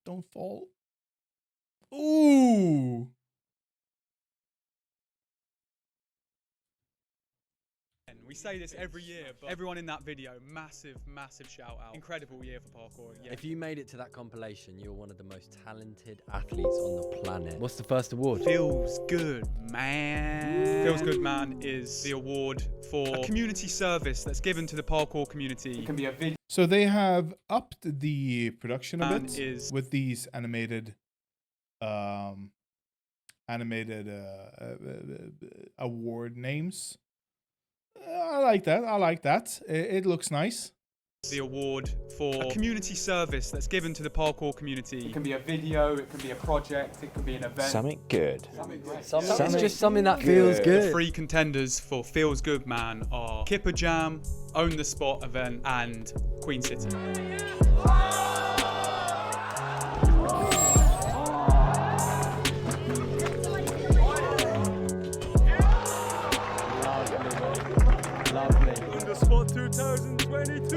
Don't fall. Ooh. We say this every year, but everyone in that video, massive shout out. Incredible year for parkour. Yeah. If you made it to that compilation, you're one of the most talented athletes on the planet. What's the first award? Feels Good Man. Feels Good Man is the award for a community service that's given to the parkour community. It can be a video. So they have upped the production of it with these animated award names. I like that. It looks nice. The award for a community service that's given to the parkour community. It can be a video, it can be a project, it can be an event. Something good. Something great. It's just something that feels good. The three contenders for Feels Good Man are Kipper Jam, Own the Spot event, and Queen City. On the spot 2022.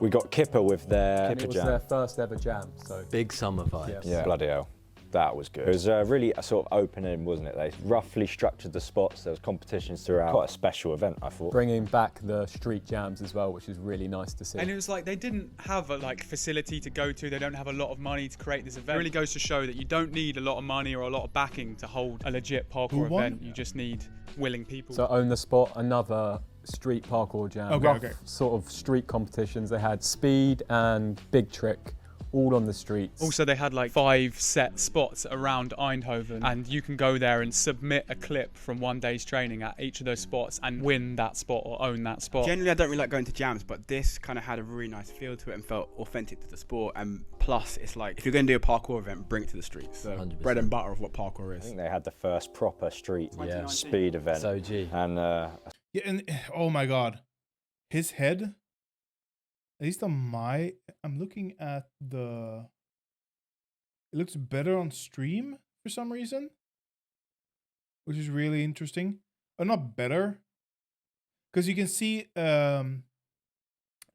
We got Kipper with their And it was their first ever jam, so big summer vibes. Yes. Yeah, bloody hell. That was good. It was really a sort of opening, wasn't it? They roughly structured the spots. There was competitions throughout. Quite a special event, I thought. Bringing back the street jams as well, which is really nice to see. And it was like they didn't have a facility to go to. They don't have a lot of money to create this event. It really goes to show that you don't need a lot of money or a lot of backing to hold a legit parkour event. You just need willing people. So Own the Spot, another street parkour jam. Rough sort of street competitions. They had speed and big trick, all on the streets. Also, they had like 5 set spots around Eindhoven, and you can go there and submit a clip from one day's training at each of those spots and win that spot or own that spot. Generally, I don't really like going to jams, but this kind of had a really nice feel to it and felt authentic to the sport. And plus, it's like, if you're going to do a parkour event, bring it to the streets. So 100%. bread and butter of what parkour is. I think they had the first proper street 2019. speed event. So G. And Yeah, and oh my god, his head. At least on my, I'm looking at the. It looks better on stream for some reason, which is really interesting. Or not better, because you can see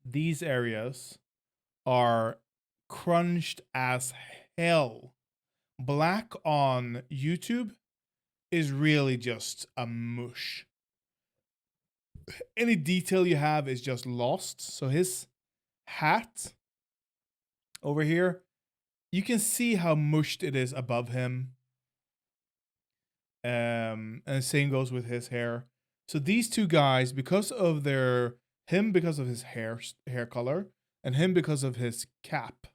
these areas are crunched as hell. Black on YouTube is really just a mush. Any detail you have is just lost. So his hat over here, you can see how mushed it is above him. And the same goes with his hair. So these two guys, because of him because of his hair color, and him because of his cap,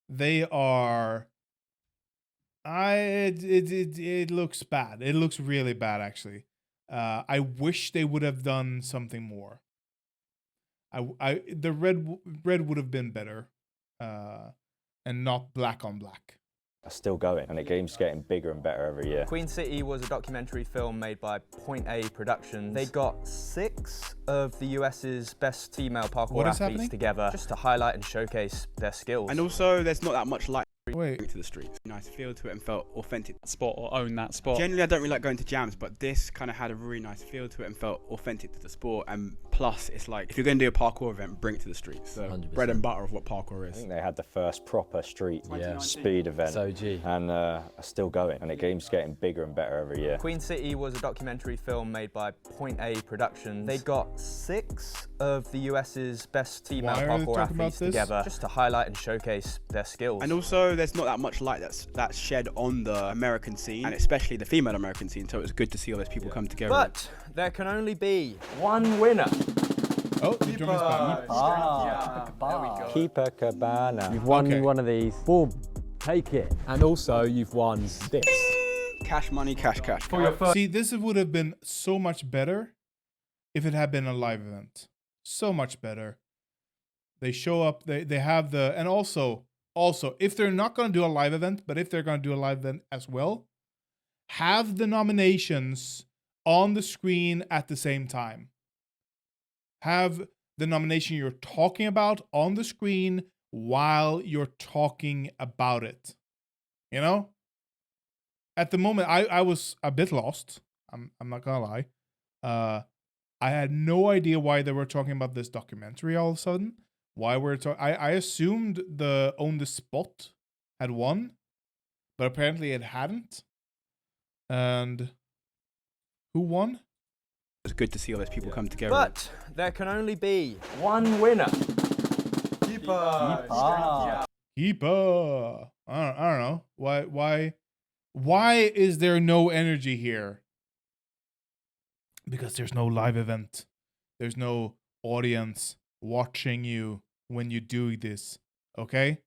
they are. It looks bad. It looks really bad, actually. I wish they would have done something more. The red would have been better, and not black on black. are still going, and the game's getting bigger and better every year. Queen City was a documentary film made by Point A Productions. They got 6 of the US's best female parkour athletes together just to highlight and showcase their skills. And also, there's not that much light to the streets. Nice feel to it and felt authentic. Spot or own that spot. Generally, I don't really like going to jams, but this kind of had a really nice feel to it and felt authentic to the sport. And plus, it's like, if you're going to do a parkour event, bring it to the streets. So 100%. bread and butter of what parkour is. I think they had the first proper street 2019. speed event. So G. And are still going, and the game's getting bigger and better every year. Queen City was a documentary film made by Point A Productions. They got 6 of the US's best female parkour athletes together just to highlight and showcase their skills. And also, there's not that much light that's shed on the American scene, and especially the female American scene, so it was good to see all those people come together. But there can only be one winner. Oh, the drum is back. Keeper Cabana. You've won one of these. Boom, take it. And also, you've won this. Cash money, cash. See, this would have been so much better if it had been a live event. So much better. They show up, they have the, and also, if they're not going to do a live event, but if they're going to do a live event as well, have the nominations on the screen at the same time. Have the nomination you're talking about on the screen while you're talking about it. You know? At the moment, I was a bit lost. I'm not gonna lie. I had no idea why they were talking about this documentary all of a sudden. Why we're talking? I assumed the Own the Spot had won, but apparently it hadn't. And who won? It was good to see all those people come together. But there can only be one winner. Keeper. I don't know. Why is there no energy here? Because there's no live event. There's no audience watching you when you do this. Okay?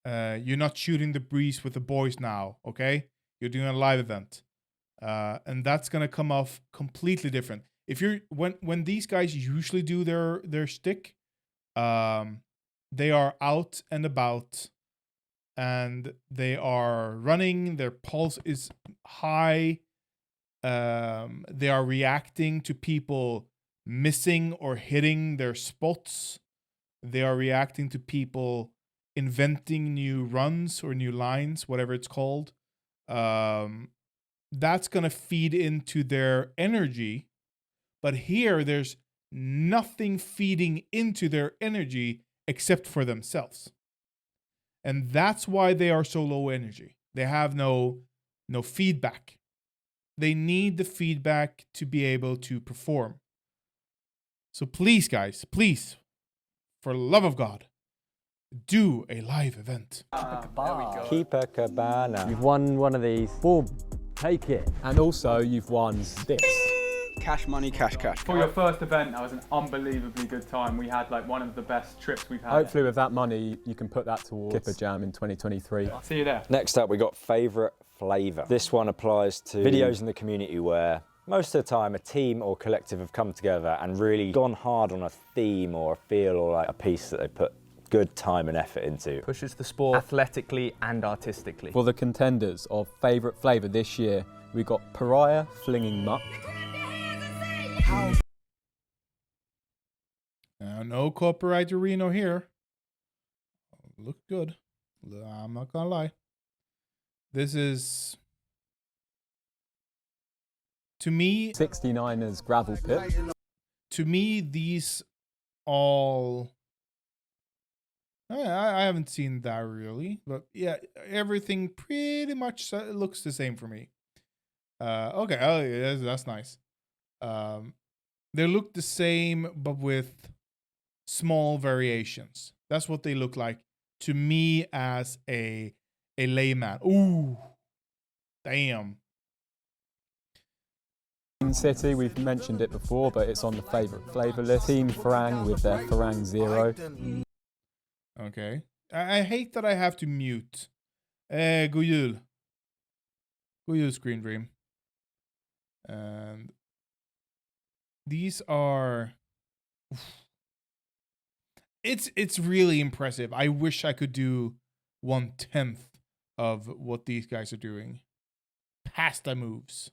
You're not shooting the breeze with the boys now. Okay? You're doing a live event. And that's gonna come off completely different. If you're when these guys usually do their shtick, they are out and about, and they are running. Their pulse is high. They are reacting to people missing or hitting their spots. They are reacting to people inventing new runs or new lines, whatever it's called. That's going to feed into their energy. But here, there's nothing feeding into their energy except for themselves. And that's why they are so low energy. They have no feedback. They need the feedback to be able to perform. So please, guys, please, for the love of God, do a live event. Keep a cabana. You've won one of these. Boom. Take it. And also, you've won this. Cash money, cash, cash. For your first event, that was an unbelievably good time. We had like one of the best trips we've had. Hopefully with that money, you can put that towards Kipper Jam in 2023. See you there. Next up, we got favourite flavour. This one applies to videos in the community where most of the time a team or collective have come together and really gone hard on a theme or a feel or like a piece that they put good time and effort into. Pushes the sport athletically and artistically. For the contenders of favourite flavour this year, we got Pariah Flinging Muck. No copyright to Reno here. Look good. I'm not gonna lie. This is, to me, 69ers Gravel Pit. To me, these all, I haven't seen that really, but yeah, everything pretty much looks the same for me. Okay, oh, yeah, that's nice. They look the same, but with small variations. That's what they look like to me as a layman. Ooh, damn. City, we've mentioned it before, but it's on the favourite flavour list. Team Farang with their Farang Zero. Okay. I hate that I have to mute. God jul. God jul, Screen Dream. And these are... It's really impressive. I wish I could do 1/10 of what these guys are doing. Pasta moves.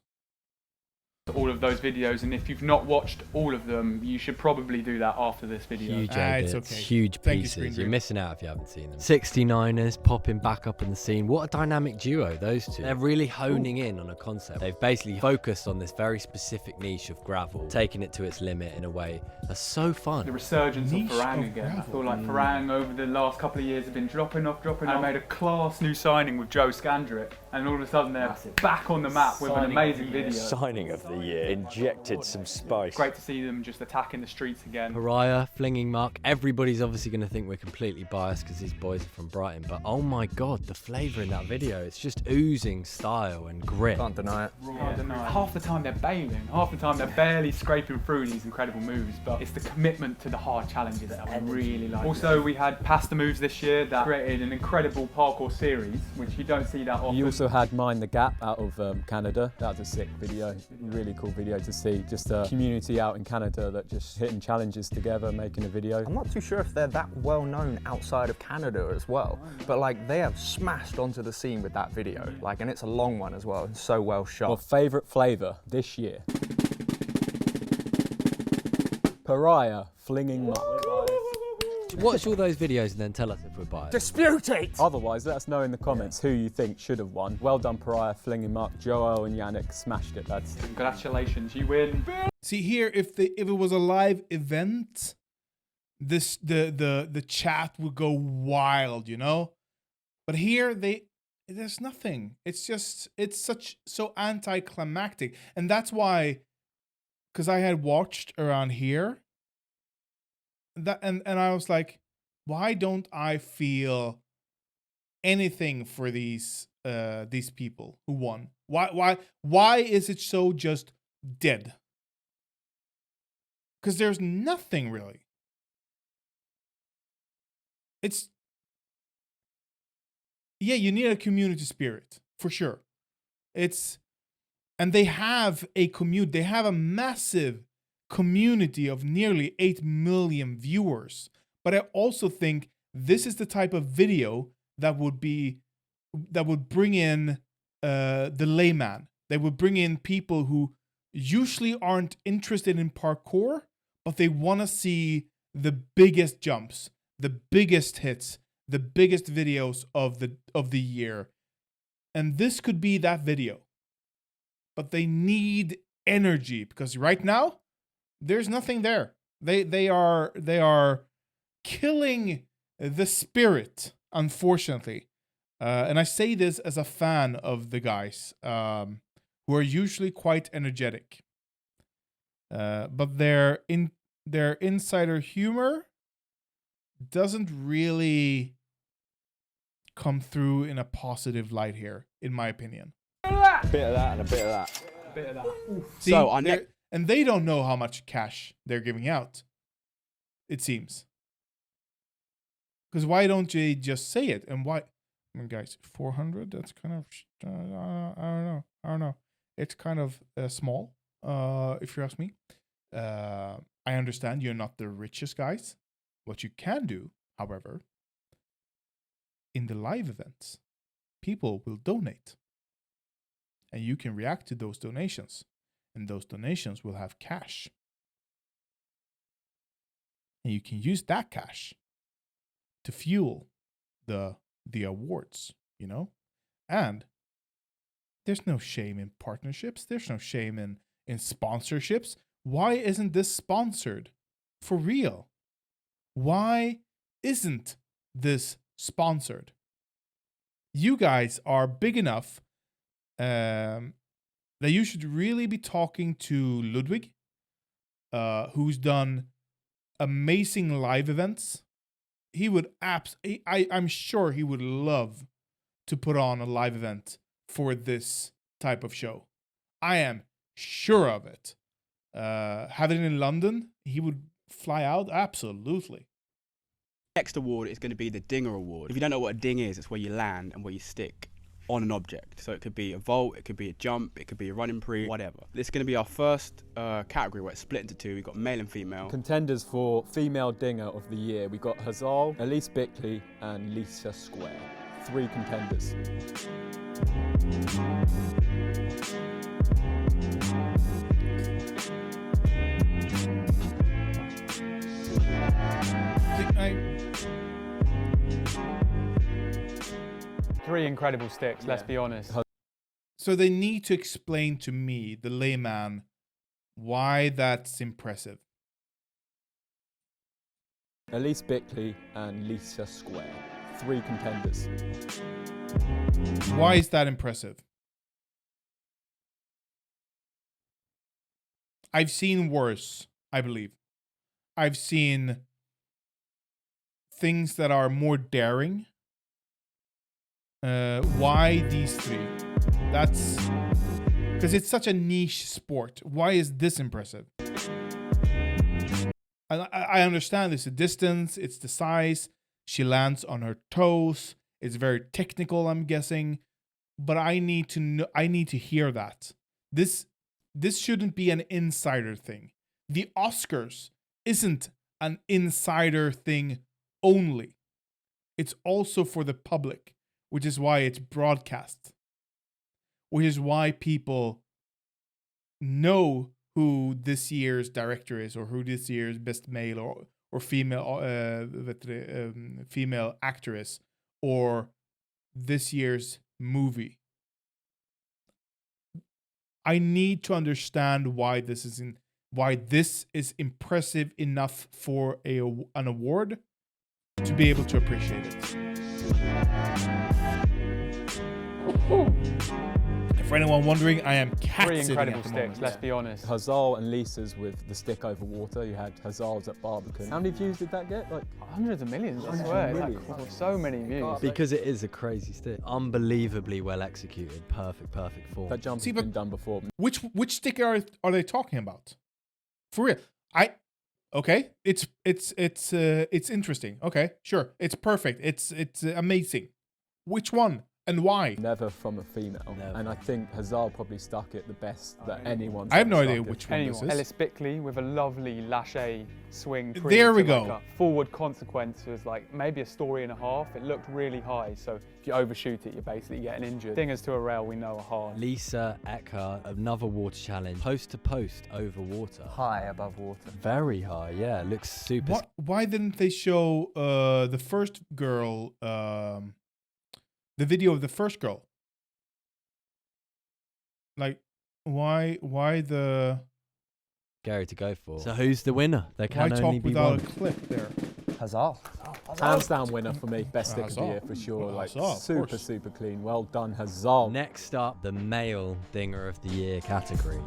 All of those videos, and if you've not watched all of them, you should probably do that after this video. Huge It's edits, okay. huge Thank you, pieces. Screen You're Dream. missing out if you haven't seen them. 69ers popping back up in the scene. What a dynamic duo, those two. They're really honing in on a concept. They've basically focused on this very specific niche of gravel, taking it to its limit in a way that's so fun. The resurgence Niche of Farang of again. I gravel. feel like Farang over the last couple of years have been dropping off. I made a class new signing with Joe Scandrick, and all of a sudden they're back on the map with an amazing video. Signing of the year. Injected some spice. Great to see them just attacking the streets again. Pariah, Flinging Muck. Everybody's obviously going to think we're completely biased because these boys are from Brighton, but oh my god, the flavour in that video, it's just oozing style and grit. Can't deny it. Can't deny it. Half the time they're bailing, half the time they're barely scraping through these incredible moves, but it's the commitment to the hard challenges that I really like. Also, we had pasta moves this year that created an incredible parkour series, which you don't see that often. You also had Mind the Gap out of Canada. That was a sick video, really cool video to see. Just a community out in Canada that just hitting challenges together, making a video. I'm not too sure if they're that well known outside of Canada as well, but like they have smashed onto the scene with that video. Like, and it's a long one as well, and so well shot. Well, favourite flavour this year? Pariah Flinging Muck. Watch all those videos and then tell us if we're biased. Dispute it! Otherwise, let us know in the comments who you think should have won. Well done, Pariah Flinging Muck. Joel and Yannick smashed it, lads. Congratulations, you win. See here, if it was a live event, the chat would go wild, you know. But here there's nothing. It's so anticlimactic, and that's why, because I had watched around here. And I was like, why don't I feel anything for these people who won? Why is it so just dead? Because there's nothing really. It's, yeah, you need a community spirit for sure. And they have they have a massive community of nearly 8 million viewers. But I also think this is the type of video that would bring in the layman. They would bring in people who usually aren't interested in parkour, but they want to see the biggest jumps, the biggest hits, the biggest videos of the year. And this could be that video. But they need energy, because right now there's nothing there. They are killing the spirit, unfortunately. And I say this as a fan of the guys, who are usually quite energetic. But their insider humor doesn't really come through in a positive light here, in my opinion. A bit of that and a bit of that. A bit of that. See, So and they don't know how much cash they're giving out, it seems. Because why don't they just say it? And why, I mean, guys, 400, that's kind of, I don't know. It's kind of small, if you ask me. I understand you're not the richest guys. What you can do, however, in the live events, people will donate. And you can react to those donations. And those donations will have cash. And you can use that cash to fuel the awards, you know? And there's no shame in partnerships. There's no shame in sponsorships. Why isn't this sponsored? For real. Why isn't this sponsored? You guys are big enough that you should really be talking to Ludwig, who's done amazing live events. He would I'm sure he would love to put on a live event for this type of show. I am sure of it. Have it in London, he would fly out. Absolutely. Next award is going to be the Dinger Award. If you don't know what a ding is, it's where you land and where you stick on an object. So it could be a vault, it could be a jump, it could be a running pre, whatever. This is going to be our first category where it's split into two. We've got male and female. Contenders for Female Dinger of the Year. We've got Hazal, Elise Bickley and Lisa Square. 3 contenders. Three incredible sticks, let's be honest. So they need to explain to me, the layman, why that's impressive. Elise Bickley and Lisa Square. 3 contenders. Why is that impressive? I've seen worse, I believe. I've seen things that are more daring. Why these 3? That's because it's such a niche sport. Why is this impressive? I understand it's the distance, it's the size. She lands on her toes. It's very technical, I'm guessing. But I need to know, I need to hear that. This shouldn't be an insider thing. The Oscars isn't an insider thing only. It's also for the public, which is why it's broadcast. Which is why people know who this year's director is, or who this year's best male or female female actor is, or this year's movie. I need to understand why this is impressive enough for an award to be able to appreciate it. For anyone wondering, I am cat Three sitting incredible at the sticks, moment. let's be honest. Hazal and Lisa's with the stick over water. You had Hazal's at Barbican. How many views did that get? Like hundreds of millions, I swear. Like, so many views. Because it is a crazy stick. Unbelievably well executed. Perfect form. That jump has been done before. Which stick are they talking about? For real. Okay. It's interesting. Okay, sure. It's perfect. It's amazing. Which one? And why? Never from a female. Never. And I think Hazal probably stuck it the best that anyone's I have no ever idea stuck it. which one this is. Ellis Bickley with a lovely lâché swing. There we to go. Like a forward consequence was like maybe a story and a half. It looked really high, so if you overshoot it, you're basically getting injured. Dingers to a rail we know are hard. Lisa Eckhart, another water challenge. Post to post over water. High above water. Very high, yeah. Looks super. Why didn't they show the first girl, the video of the first girl? Like, why the Scary to go for. So who's the winner? There Why can talk only be without one. a clip there? Hazard. Hands down winner for me. Best stick of the year for sure. Well, Like Hazard, super clean. Well done, Hazard. Next up, the male dinger of the year category.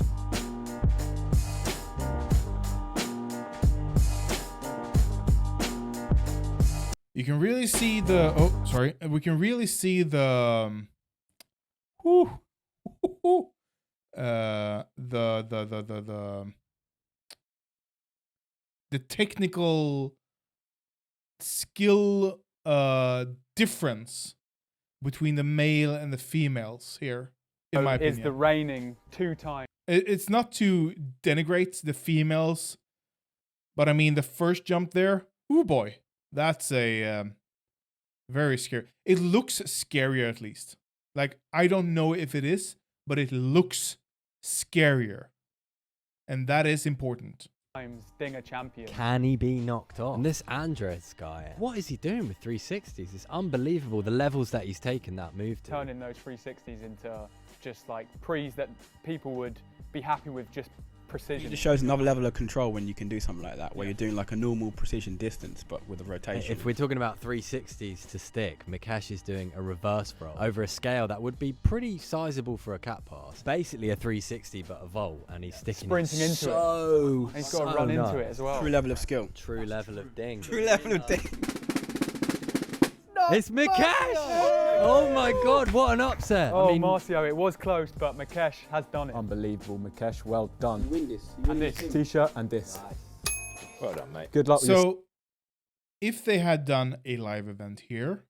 You can really see the. Oh, sorry. We can really see the. The technical skill difference between the male and the females here, in my opinion. Is the reigning 2-time. It's not to denigrate the females, but I mean the first jump there. Oh boy, that's a very scary. It looks scarier at least. Like, I don't know if it is, but it looks scarier, and that is important. Dinger champion. Can he be knocked off? And this Andres guy, what is he doing with 360s? It's unbelievable the levels that he's taken that move to. Turning those 360s into just like pre's that people would be happy with, just precision. It just shows another level of control when you can do something like that, where you're doing like a normal precision distance but with a rotation. If we're talking about 360s to stick, Mikesh is doing a reverse roll over a scale that would be pretty sizable for a cat pass. Basically a 360 but a volt, and he's sticking sprinting into so, it. He's got to run into it as well. True level of skill. True level of ding. True level of ding. It's Mikesh! Oh my god, what an upset. Oh, I mean, Marcio, it was close, but Mikesh has done it. Unbelievable, Mikesh. Well done. You win this. And this. T-shirt and this. Well done, mate. Good luck with So, if they had done a live event here,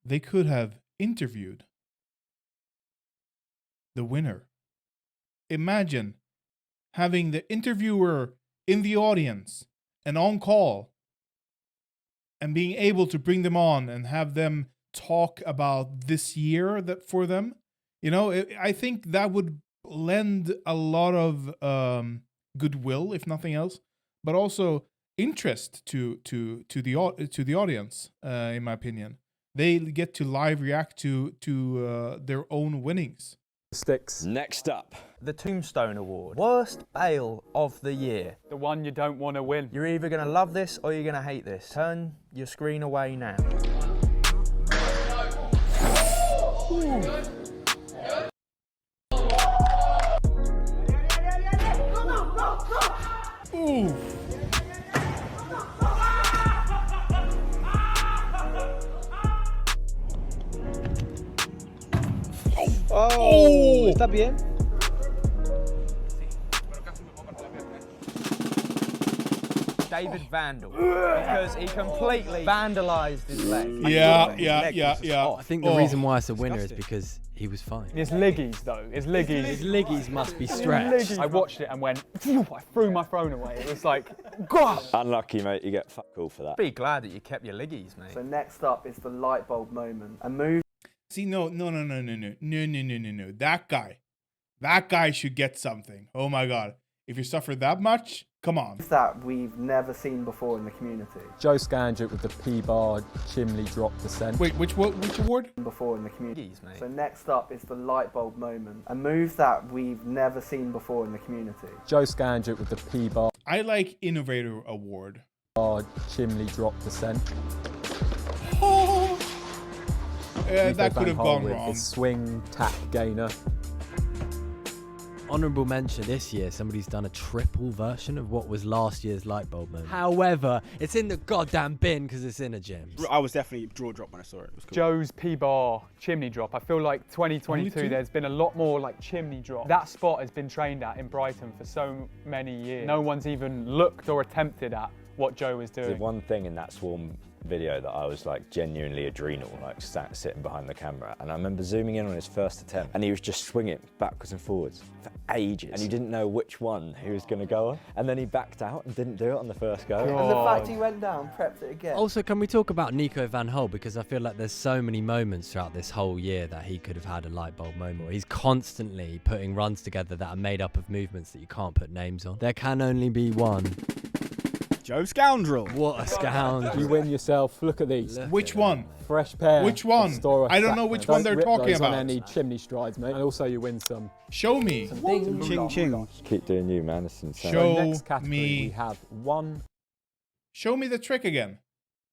they could have interviewed the winner. Imagine having the interviewer in the audience and on call, and being able to bring them on and have them talk about this year that for them. You know, I think that would lend a lot of goodwill, if nothing else, but also interest to the audience. In my opinion, they get to live react to their own winnings. Sticks. Next up, the Tombstone Award. Worst bail of the year. The one you don't want to win. You're either going to love this or you're going to hate this. Turn your screen away now. Ooh. Oh, ¿está bien? David Vandal, because he completely vandalized his leg. Yeah. I think the reason why it's a winner is because he was fine. His liggies, though. His liggies. His liggies must be stretched. I watched it and went, phew, I threw my phone away. It was like, God. Unlucky, mate. You get fuck all for that. Be glad that you kept your liggies, mate. So next up is the light bulb moment. A move. See, no. That guy should get something. Oh my God. If you suffer that much, come on. That we've never seen before in the community. Joe Scandrick with the P-bar chimney drop descent. Wait, which award? Before in the community. Mate. So next up is the light bulb moment. A move that we've never seen before in the community. Joe Scandrick with the P-bar. I like Innovator Award. Chimney drop descent. Oh. That could have gone with wrong. his swing tack gainer. Honourable mention, this year somebody's done a triple version of what was last year's light bulb moment. However, it's in the goddamn bin because it's in a gym. I was definitely draw drop when I saw it. It was cool. Joe's P-bar chimney drop. I feel like 2022, there's been a lot more like chimney drop. That spot has been trained at in Brighton for so many years. No one's even looked or attempted at what Joe was doing. The one thing in that Swarm video that I was like genuinely adrenal, like sitting behind the camera, and I remember zooming in on his first attempt and he was just swinging backwards and forwards for ages, and you didn't know which one he was going to go on, and then he backed out and didn't do it on the first go. And the fact he went down, prepped it again. Also, can we talk about Nico van Hol, because I feel like there's so many moments throughout this whole year that he could have had a light bulb moment. He's constantly putting runs together that are made up of movements that you can't put names on. There can only be one. Joe Scoundrel. What a scoundrel. You win yourself. Look at these. Which one? Fresh pair. Which one? of STORROR I don't know which one they're rip talking those about. on any chimney strides, mate. And also you win some. Show me. Ching ching. Keep doing you, man. It's insane. Show Next category me. we have one Show me the trick again.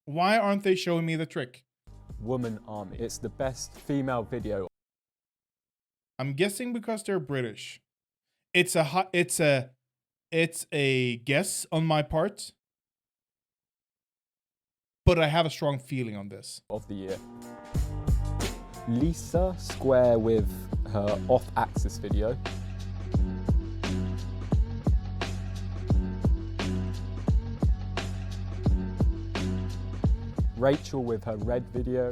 Why aren't they showing me the trick? woman army. It's the best female video. I'm guessing because they're British. It's a guess on my part. But I have a strong feeling on this. Of the year. Lisa Square with her off-axis video. Rachel with her red video.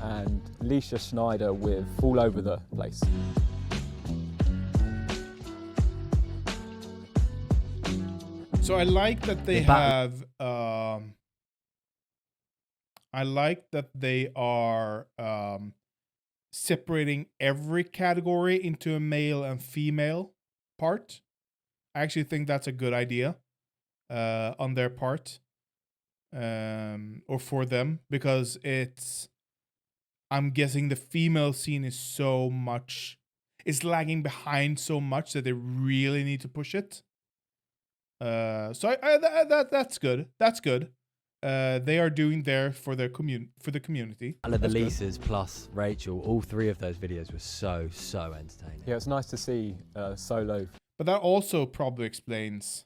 And Leisha Schneider with All Over the Place. So I like that they have. I like that they are separating every category into a male and female part. I actually think that's a good idea on their part, or for them, because it's. I'm guessing the female scene is lagging behind so much that they really need to push it. So that's good. That's good. They are doing there for the community. And the Lisas plus Rachel, all three of those videos were so entertaining. Yeah, it's nice to see solo. But that also probably explains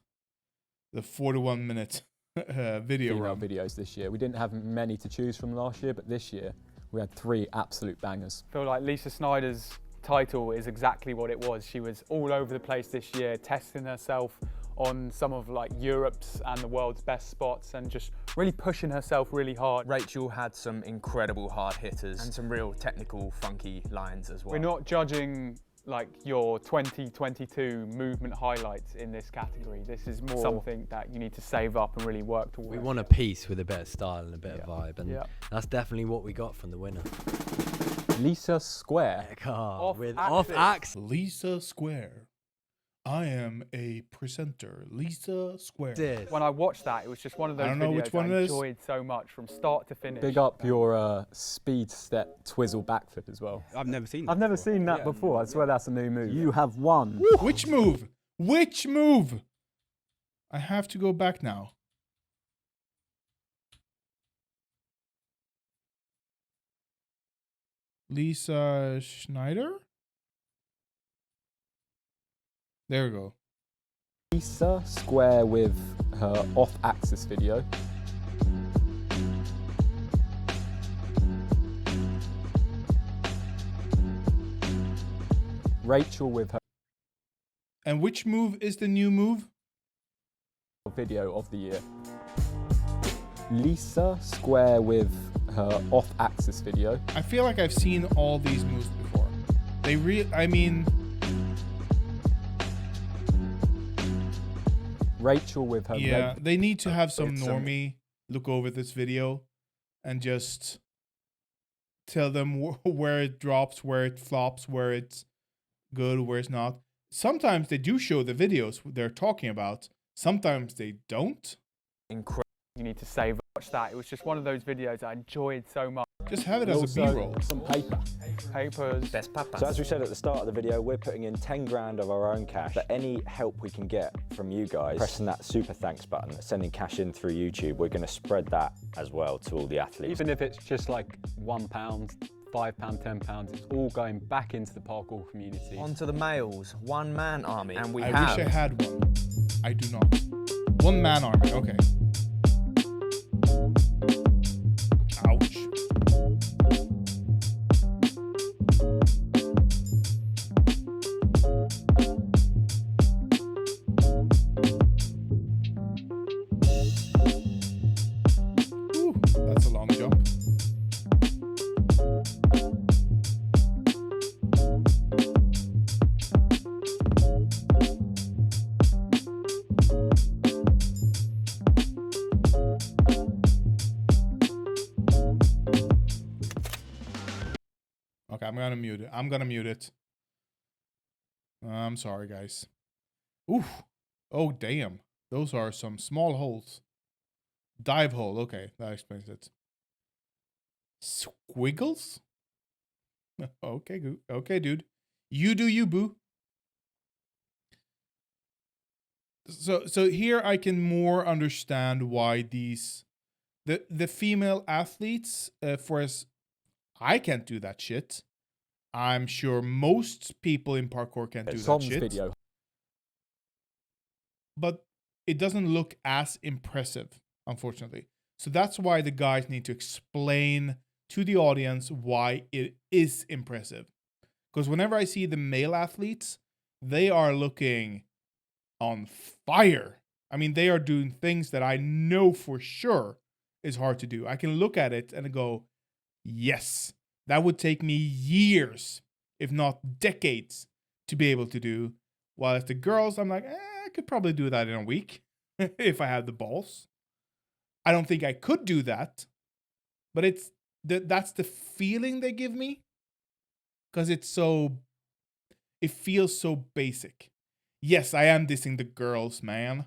the 41-minute video female run. videos this year. We didn't have many to choose from last year, but this year we had 3 absolute bangers. I feel like Lisa Snyder's title is exactly what it was. She was all over the place this year, testing herself on some of like Europe's and the world's best spots and just really pushing herself really hard. Rachel had some incredible hard hitters and some real technical funky lines as well. We're not judging like your 2022 movement highlights in this category. This is more something that you need to save up and really work towards. We want a piece with a bit of style and a bit of vibe, and that's definitely what we got from the winner. Lisa Square. With off-axis. Lisa Square. I am a presenter, Lisa Square. When I watched that, it was just one of those videos I enjoyed so much from start to finish. Big up your speed step twizzle backflip as well. I've never seen that. I've never seen that before. I swear that's a new move. You have won. Which move? Which move? I have to go back now. Lisa Schneider? There we go. Lisa Square with her off-axis video. Rachel with her And which move is the new move? Video of the year. Lisa Square with her off-axis video. I feel like I've seen all these moves before. Rachel with her red. They need to have some normie look over this video and just tell them where it drops, where it flops, where it's good, where it's not. Sometimes they do show the videos they're talking about. Sometimes they don't. Incredible. You need to save watch that. It was just one of those videos I enjoyed so much. Just have it as a B-roll. Some paper. Papers. Best papas. So as we said at the start of the video, we're putting in 10 grand of our own cash. But any help we can get from you guys, pressing that super thanks button, sending cash in through YouTube, we're going to spread that as well to all the athletes. Even if it's just like £1, £5, £10, it's all going back into the parkour community. On to the males, one-man army. And we I have... wish I had one. I do not. One-man army, okay. Ouch. Ooh, that's a long jump. Okay, I'm gonna mute it. I'm sorry, guys. Oof. Oh, damn. Those are some small holes. Dive hole. Okay, that explains it. Squiggles? Okay, okay, dude. You do you, boo. So here I can more understand why these the female athletes, for as I can't do that shit. I'm sure most people in parkour can't do that shit. Video. But it doesn't look as impressive, unfortunately. So that's why the guys need to explain to the audience why it is impressive. Because whenever I see the male athletes, they are looking on fire. I mean, they are doing things that I know for sure is hard to do. I can look at it and go, yes, that would take me years, if not decades, to be able to do. While as the girls, I'm like, I could probably do that in a week if I had the balls. I don't think I could do that, but that's the feeling they give me, because it feels so basic. Yes, I am dissing the girls, man.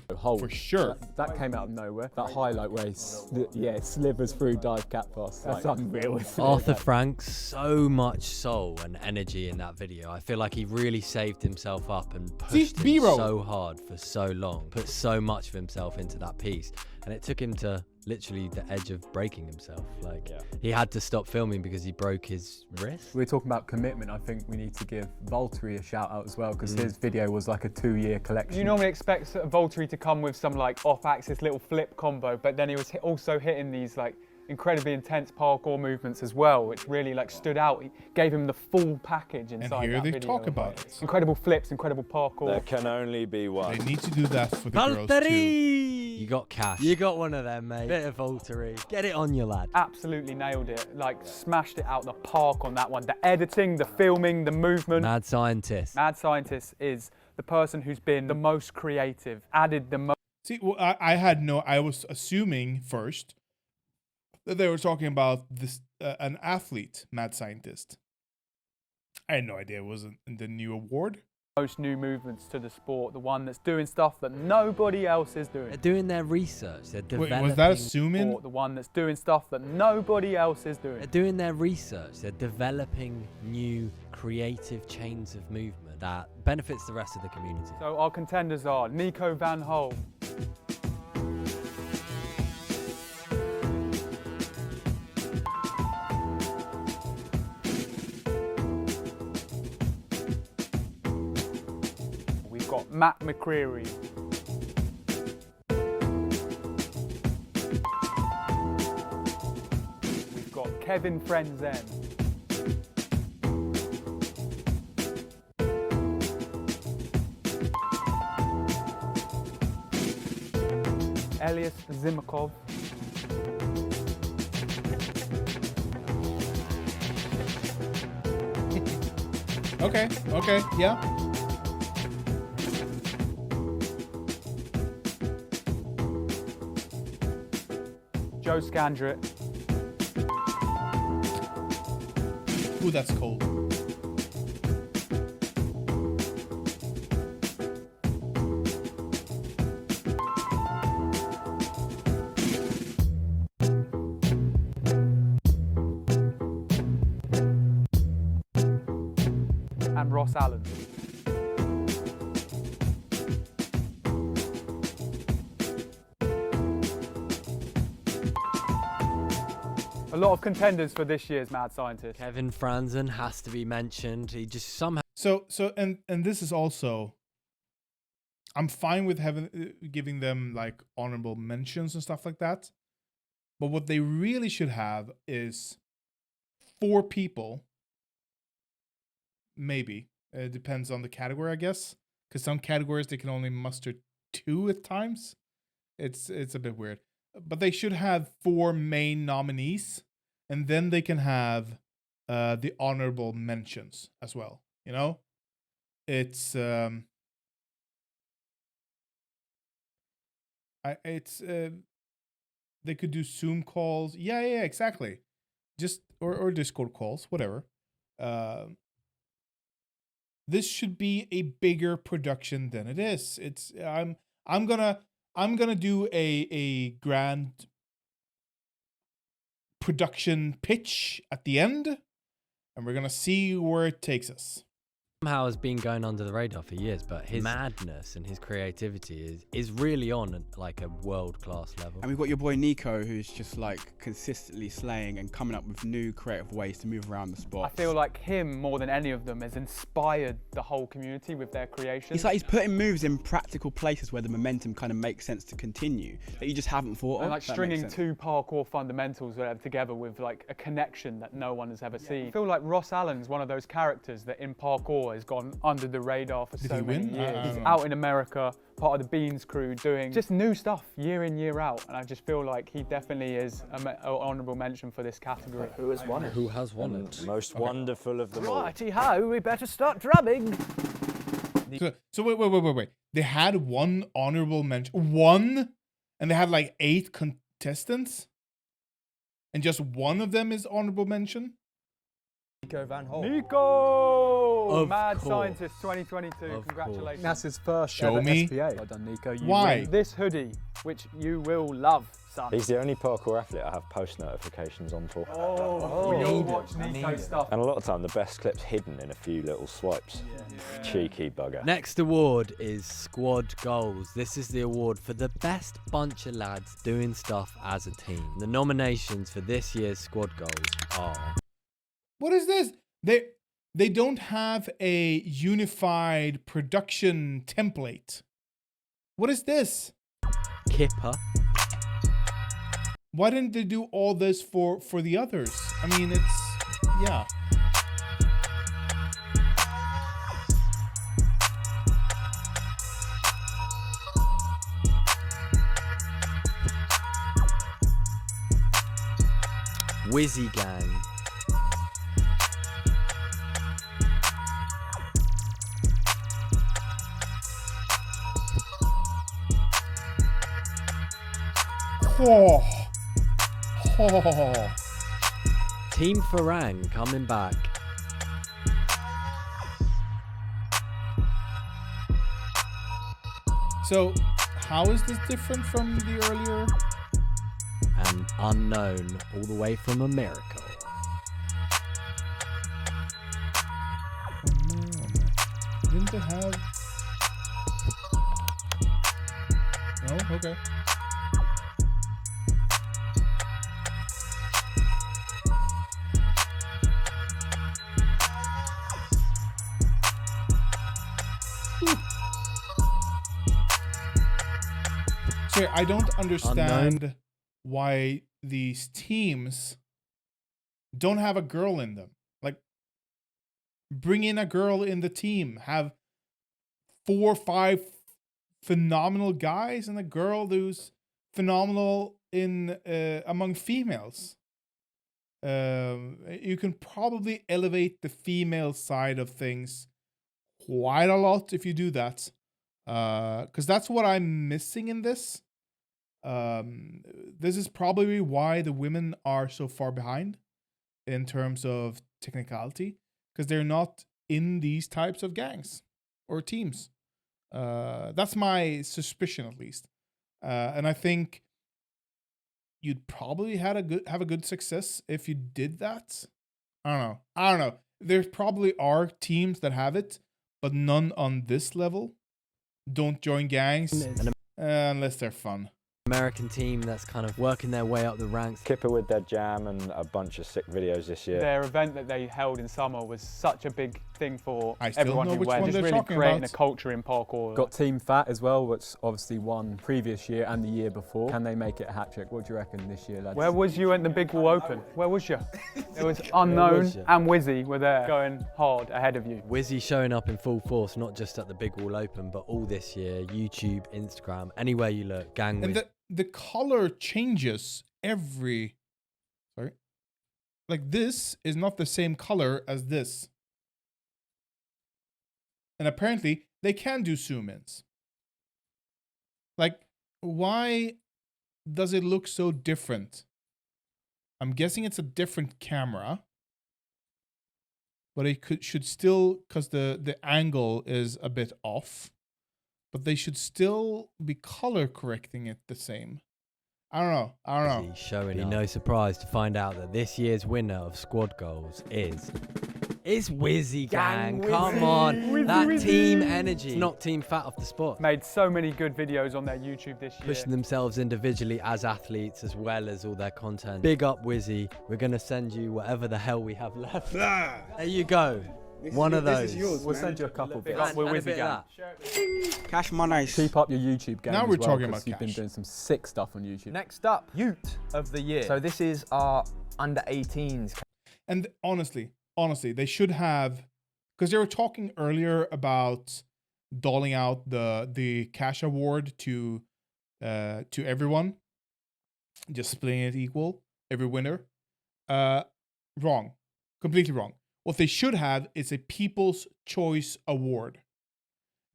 For sure. That came out of nowhere. That highlight where he slivers through dive cat pass. That's unreal. Arthur Franks, so much soul and energy in that video. I feel like he really saved himself up and pushed it so hard for so long. Put so much of himself into that piece. And it took him to literally the edge of breaking himself. Like, he had to stop filming because he broke his wrist. We're talking about commitment. I think we need to give Volturi a shout out as well, because his video was like a 2-year collection. You normally expect Volturi to come with some like off-axis little flip combo, but then he was also hitting these like incredibly intense parkour movements as well, which really like stood out. He gave him the full package inside and here that they video. talk about it. Incredible flips, incredible parkour. There can only be one. They need to do that for the girls too. You got cash. You got one of them, mate. Bit of Volturi. Get it on you, lad. Absolutely nailed it. Like, smashed it out the park on that one. The editing, the filming, the movement. Mad Scientist. Mad Scientist is the person who's been the most creative, added the most. See, well, I was assuming first that they were talking about this an athlete, Mad Scientist. I had no idea it was in the new award. Most new movements to the sport, the one that's doing stuff that nobody else is doing. They're doing their research. They're developing. Wait, was that assuming? Sport, the one that's doing stuff that nobody else is doing. They're doing their research. They're developing new creative chains of movement that benefits the rest of the community. So our contenders are Nico van Hol. We've got Matt McCreary. We've got Kevin Frenzen. Elias Zimakov. Okay, yeah. Joe Scandrett. Ooh, that's cold. And Ross Allen. A lot of contenders for this year's Mad Scientist. Kevin Franzen has to be mentioned. He just somehow. And this is also. I'm fine with giving them like honorable mentions and stuff like that, but what they really should have is 4 people. Maybe it depends on the category, I guess, because some categories they can only muster 2 at times. It's a bit weird, but they should have 4 main nominees, and then they can have the honorable mentions as well. You know, it's they could do Zoom calls. Yeah, exactly. Just or Discord calls, whatever. this should be a bigger production than it is. It's I'm gonna do a grand production pitch at the end, and we're gonna see where it takes us. Somehow has been going under the radar for years, but his madness and his creativity is really on like a world-class level. And we've got your boy Nico, who's just like consistently slaying and coming up with new creative ways to move around the spot. I feel like him, more than any of them, has inspired the whole community with their creation. It's like he's putting moves in practical places where the momentum kind of makes sense to continue, that you just haven't thought of. And like stringing two parkour fundamentals together with like a connection that no one has ever seen. I feel like Ross Allen's one of those characters that in parkour has gone under the radar for so many years. He's out in America, part of the Beans crew, doing just new stuff year in, year out. And I just feel like he definitely is an honourable mention for this category. Who has won it? Who has won it? Most wonderful of them all. Righty-ho, we better start drumming. So wait. They had one honorable mention. One? And they had like 8 contestants? And just one of them is honorable mention? Nico Van Holt. Nico! Of Mad course. Scientist 2022. Of Congratulations. That's his first Show ever me. SPA. Well done, Nico. You Why? win. This hoodie, which you will love, son. He's the only parkour athlete I have post notifications on for. We all watch Nico's stuff. And a lot of time, the best clip's hidden in a few little swipes. Cheeky bugger. Next award is Squad Goals. This is the award for the best bunch of lads doing stuff as a team. The nominations for this year's Squad Goals are... What is this? They don't have a unified production template. What is this? Kipper. Why didn't they do all this for the others? I mean, it's, yeah. Wizzy Gang. Oh. Oh. Team Farang coming back. So, how is this different from the earlier? And Unknown, all the way from America. Didn't they have? Oh, okay. Sorry, I don't understand why these teams don't have a girl in them. Like, bring in a girl in the team. Have 4 or 5 phenomenal guys and a girl who's phenomenal in among females. You can probably elevate the female side of things quite a lot if you do that. Because that's what I'm missing in this. This is probably why the women are so far behind in terms of technicality, because they're not in these types of gangs or teams. That's my suspicion, at least. And I think you'd probably have a good success if you did that. I don't know. There probably are teams that have it, but none on this level. Don't join gangs unless they're fun. American team that's kind of working their way up the ranks. Kipper with their jam and a bunch of sick videos this year. Their event that they held in summer was such a big thing for I still everyone know who which went. one Just they're really talking creating about. a culture in parkour. Got Team Fat as well, which obviously won previous year and the year before. Can they make it a hat trick? What do you reckon this year, lads? Where was you at the Big Wall Open? Where was you? It was Unknown and Wizzy were there going hard ahead of you. Wizzy showing up in full force, not just at the Big Wall Open, but all this year. YouTube, Instagram, anywhere you look. Gang And with... the color changes every... Sorry. Like, this is not the same color as this. And apparently, they can do zoom-ins. Like, why does it look so different? I'm guessing it's a different camera. but it should still, because the angle is a bit off, but they should still be color correcting it the same. I don't know. Showing no surprise to find out that this year's winner of squad goals is... It's Wizzy Gang. Come on. That team energy. It's not Team Fat off the spot. Made so many good videos on their YouTube this year. Pushing themselves individually as athletes as well as all their content. Big up Wizzy. We're going to send you whatever the hell we have left. There you go. One of those. This is yours, We'll man. send you a couple bits. We're Wizzy Gang. Cash money. Keep up your YouTube game. Now as we're well, talking 'cause about you've been cash. doing some sick stuff on YouTube. Next up, Youth of the Year. So this is our under 18s. And honestly, they should have, because they were talking earlier about doling out the cash award to everyone, just splitting it equal, every winner. Wrong, completely wrong. What they should have is a People's Choice Award.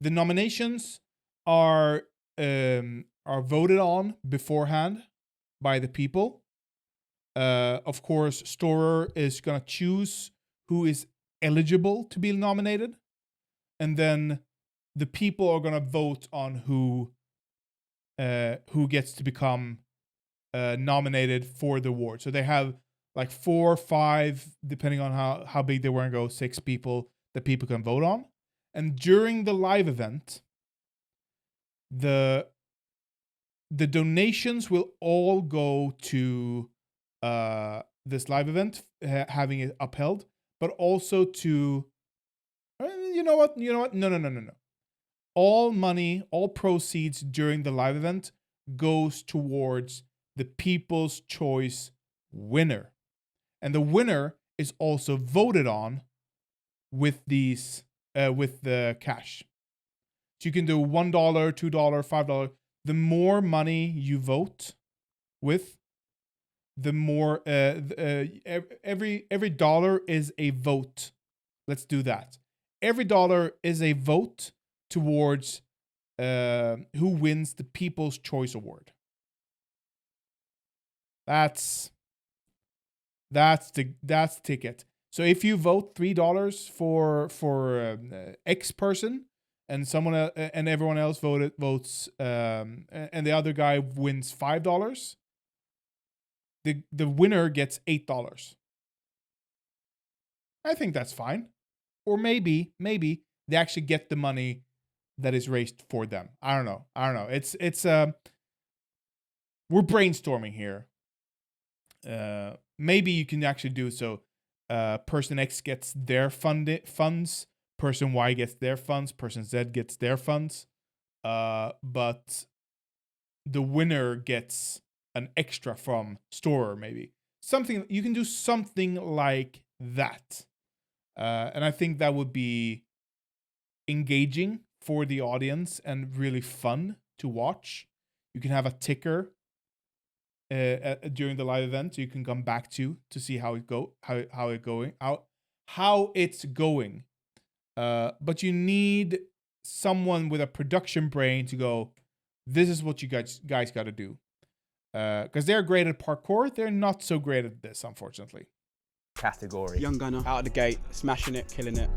The nominations are voted on beforehand by the people. Of course, STORROR is gonna choose who is eligible to be nominated, and then the people are gonna vote on who gets to become nominated for the award. So they have like 4 or 5, depending on how big they want to go, 6 people that people can vote on. And during the live event, the donations will all go to this live event, having it upheld, but also to, you know what? No. All money, all proceeds during the live event goes towards the People's Choice winner. And the winner is also voted on with these, with the cash. So you can do $1, $2, $5. The more money you vote with, the more, every dollar is a vote. Let's do that. Every dollar is a vote towards who wins the People's Choice Award. That's ticket. So if you vote $3 for X person, and someone and everyone else votes, and the other guy wins $5, the winner gets $8. I think that's fine. Or maybe they actually get the money that is raised for them. I don't know. It's we're brainstorming here. Maybe you can actually do so. Person X gets their funds. Person Y gets their funds. Person Z gets their funds. But the winner gets an extra from STORROR, maybe. Something, you can do something like that. And I think that would be engaging for the audience and really fun to watch. You can have a ticker during the live event, so you can come back to see how it's going. But you need someone with a production brain to go, this is what you guys got to do. Because they're great at parkour, they're not so great at this, unfortunately. Category. Young gunner, out of the gate, smashing it, killing it.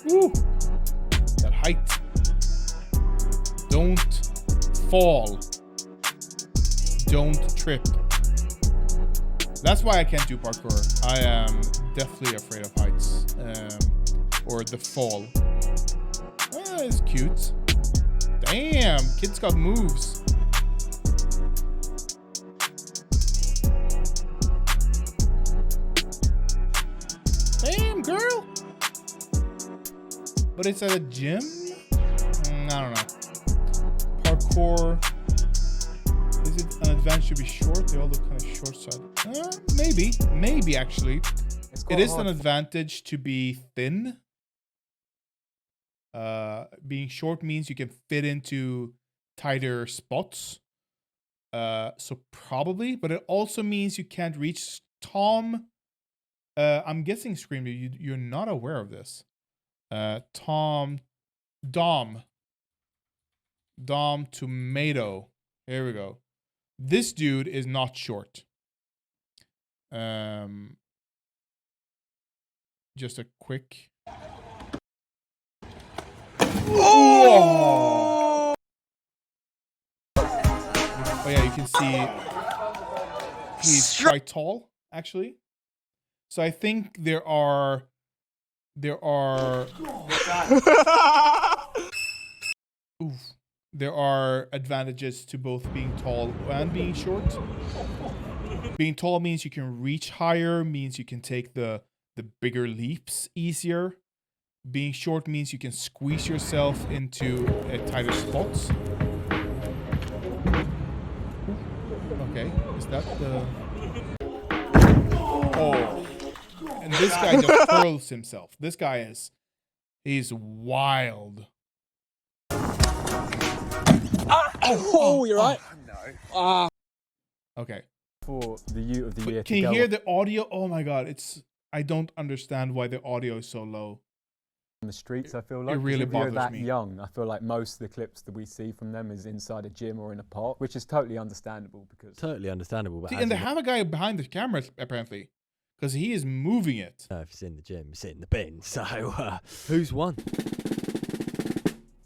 Woo! That height. Don't fall. Don't trip. That's why I can't do parkour. I am definitely afraid of heights. Or the fall. It's cute. Damn, kid's got moves. Damn, girl. But it's at a gym? I don't know. Parkour. Is it an advance should be short? They all look kind of short side. Maybe actually. It is an advantage to be thin. Being short means you can fit into tighter spots. So probably, but it also means you can't reach Tom. I'm guessing, Screamer, you're not aware of this. Dom Tomato. Here we go. This dude is not short. Just a quick. Oh! Oh yeah, you can see he's quite tall, actually. So I think there are advantages to both being tall and being short. Being tall means you can reach higher, means you can take the bigger leaps easier. Being short means you can squeeze yourself into tighter spots. Okay, is that the... Oh. And this guy just hurls himself. This guy he's wild. Oh, you're right. No. Okay. For the Ute of the Year. Can you hear the audio? Oh my god, I don't understand why the audio is so low. On the streets, I feel like. It really if you're bothers that me. young, I feel like most of the clips that we see from them is inside a gym or in a park, which is totally understandable because... Totally understandable. But See, and they have a guy behind the camera, apparently, because he is moving it. No, if it's in the gym, it's in the bin. So, who's won?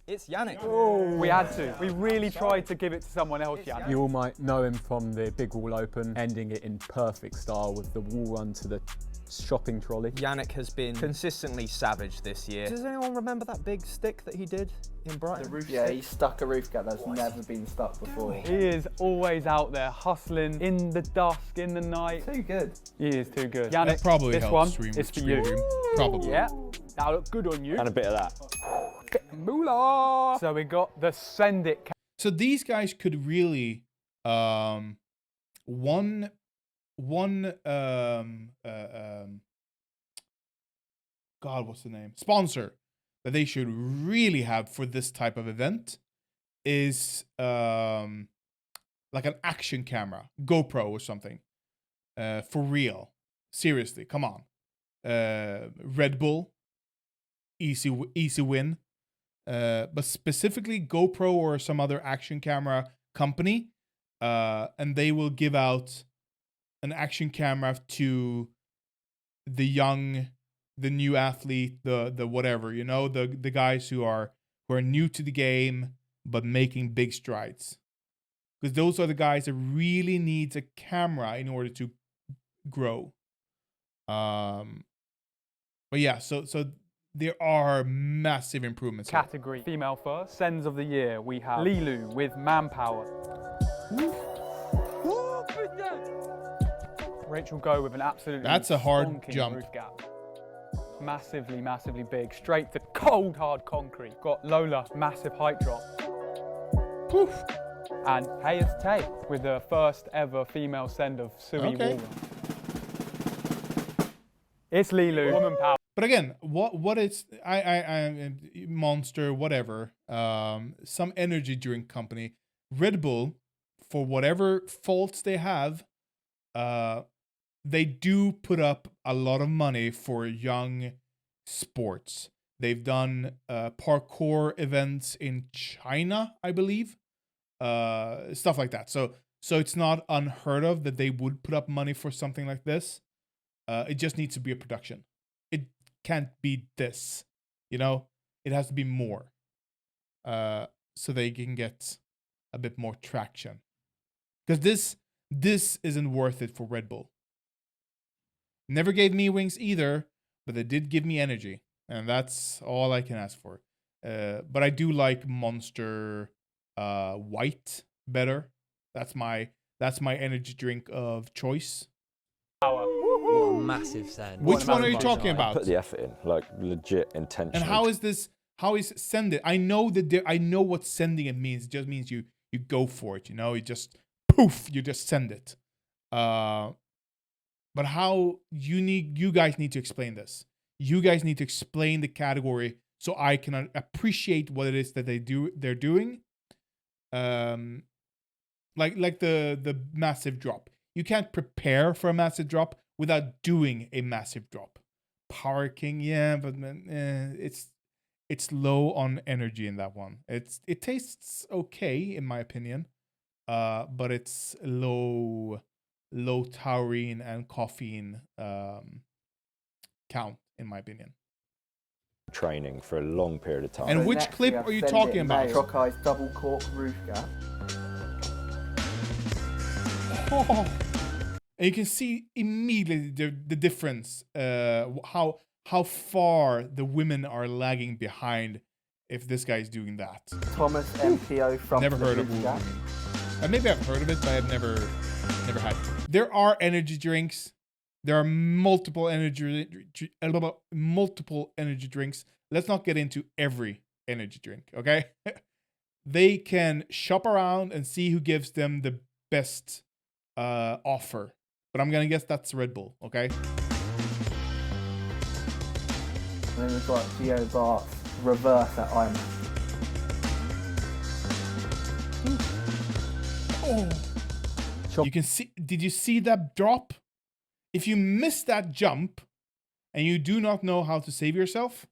It's Yannick. Oh. We had to. We really tried to give it to someone else, Yannick. You all might know him from the Big Wall Open, ending it in perfect style with the wall run to the shopping trolley. Yannick has been consistently savage this year. Does anyone remember that big stick that he did in Brighton? The roof stick? He stuck a roof gap that's never been stuck before. He is always out there hustling in the dusk, in the night. Too good. He is too good. That Yannick, probably this helps one stream is for you. Probably. Yeah, that'll look good on you. And a bit of that. Moolah. So we got the Send It. So these guys could really, one God, what's the name? Sponsor that they should really have for this type of event is like an action camera, GoPro or something. For real. Seriously, come on. Red Bull, easy win. But specifically GoPro or some other action camera company, and they will give out an action camera to the new athlete, the whatever, you know, the guys who are new to the game but making big strides, because those are the guys that really needs a camera in order to grow. But yeah, so there are massive improvements. Category female first. Sends of the year, we have Lilu with Manpower. Rachel Go with an absolutely That's a hard stonking jump. Roof gap. Massively, massively big. Straight to cold, hard concrete. Got Lola, massive height drop. Poof. And Hayes Tay with the first ever female send of Sui Okay. Wall. It's Lilu, woman power. But again, what is I Monster, whatever, some energy drink company, Red Bull, for whatever faults they have, they do put up a lot of money for young sports. They've done parkour events in China, I believe, stuff like that. So it's not unheard of that they would put up money for something like this. It just needs to be a production. It can't be this, you know. It has to be more, so they can get a bit more traction. Because this isn't worth it for Red Bull. Never gave me wings either, but they did give me energy, and that's all I can ask for. But I do like Monster White better. That's my energy drink of choice. What a massive send. Which one are you talking about? Put the effort in, like legit intention. And how is this? How is send it? I know that I know what sending it means. It just means you go for it. You know, you just poof, you just send it. But how you guys need to explain this. You guys need to explain the category so I can appreciate what it is that they're doing. Like the massive drop. You can't prepare for a massive drop without doing a massive drop. Power King, yeah, but it's low on energy in that one. It tastes okay in my opinion, but it's low taurine and caffeine count in my opinion. Training for a long period of time. And which clip are you talking about? Chokai's double cork roof gap. Oh. And you can see immediately the difference, how far the women are lagging behind if this guy is doing that. Thomas MPO from never heard of it. Maybe I've heard of it, but I've never had it. There are energy drinks. There are multiple energy drinks. Let's not get into every energy drink, okay? They can shop around and see who gives them the best offer. But I'm gonna guess that's Red Bull, okay? And then we've got Geo Bart's reverse at Ironman. Oh. You can see, did you see that drop? If you miss that jump and you do not know how to save yourself,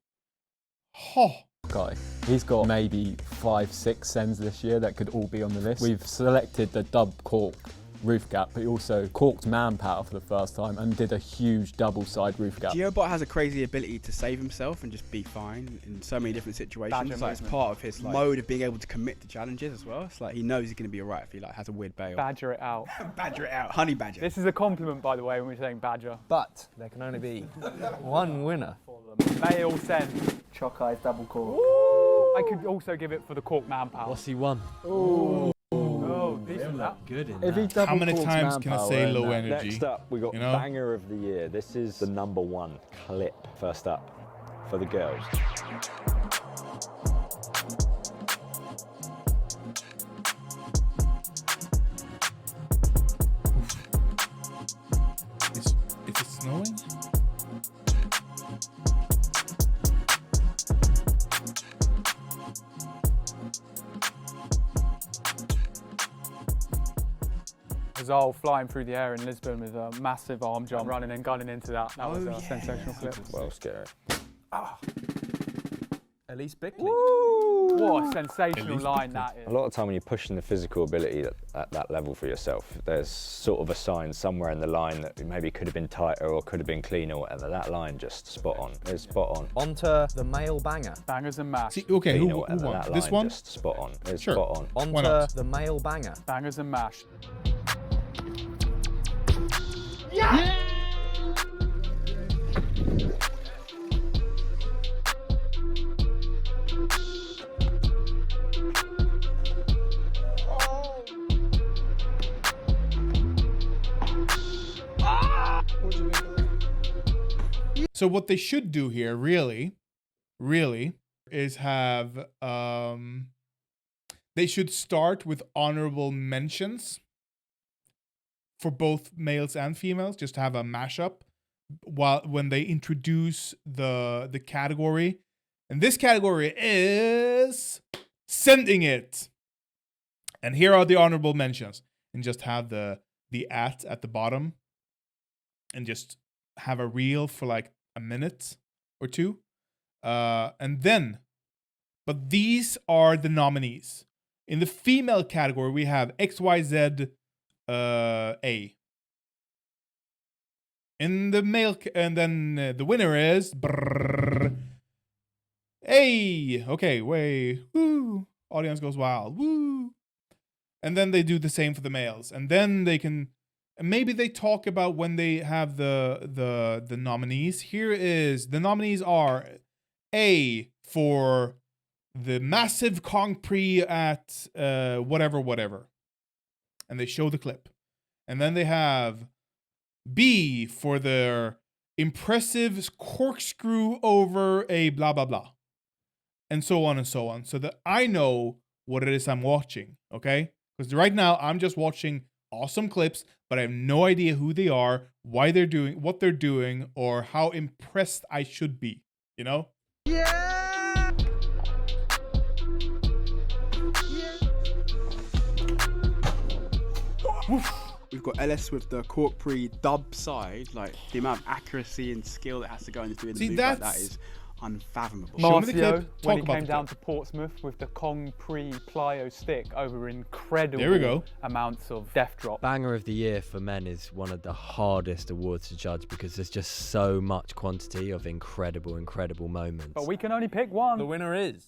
Guy, he's got maybe 5-6 sends this year that could all be on the list. We've selected the dub cork roof gap, but he also corked manpower for the first time and did a huge double side roof gap. GeoBot has a crazy ability to save himself and just be fine in so many different situations. Like it's part of his mode of being able to commit to challenges as well. It's like he knows he's going to be alright if he has a weird bail. Badger it out. Badger it out. Honey badger. This is a compliment, by the way, when we're saying badger. But there can only be one winner. Male send. Chokai's double cork. I could also give it for the cork manpower. What's he won? Oh, decent that. Good in If he that. How many times can I say low energy? Next up, we got Banger of the Year. This is the #1 clip. First up for the girls. Is it snowing? Ghazal flying through the air in Lisbon with a massive arm jump, running and gunning into that. That was a sensational clip. Well, scary. Elise Bickley. What a sensational line that is. A lot of time when you're pushing the physical ability at that level for yourself, there's sort of a sign somewhere in the line that maybe could have been tighter or could have been cleaner or whatever. That line just spot on. It's spot on. Onto the male banger. Bangers and mash. See, okay, who won? won? This one? Just spot on. It's Sure. spot on. Onto the male banger. Bangers and mash. Yeah! So what they should do here, really, is have they should start with honorable mentions for both males and females, just to have a mashup when they introduce the category. And this category is sending it. And here are the honorable mentions. And just have the at the bottom. And just have a reel for like a minute or two. And then, but these are the nominees. In the female category, we have XYZ A. In the male, and then the winner is A. Okay, way, woo. Audience goes wild, woo. And then they do the same for the males, and then they can. Maybe they talk about when they have the nominees. Here is the nominees are A for the massive Kong Prix at whatever, and they show the clip, and then they have B for their impressive corkscrew over a blah blah blah, and so on, so that I know what it is I'm watching. Okay, because right now I'm just watching awesome clips, but I have no idea who they are, why they're doing what they're doing, or how impressed I should be, you know? We've got LS with the cork pre dub side, like the amount of accuracy and skill that has to go into doing the move like that is unfathomable. Marcio, when he came down to Portsmouth with the Kong pre plyo stick over incredible amounts of death drop. Banger of the year for men is one of the hardest awards to judge because there's just so much quantity of incredible moments. But we can only pick one. The winner is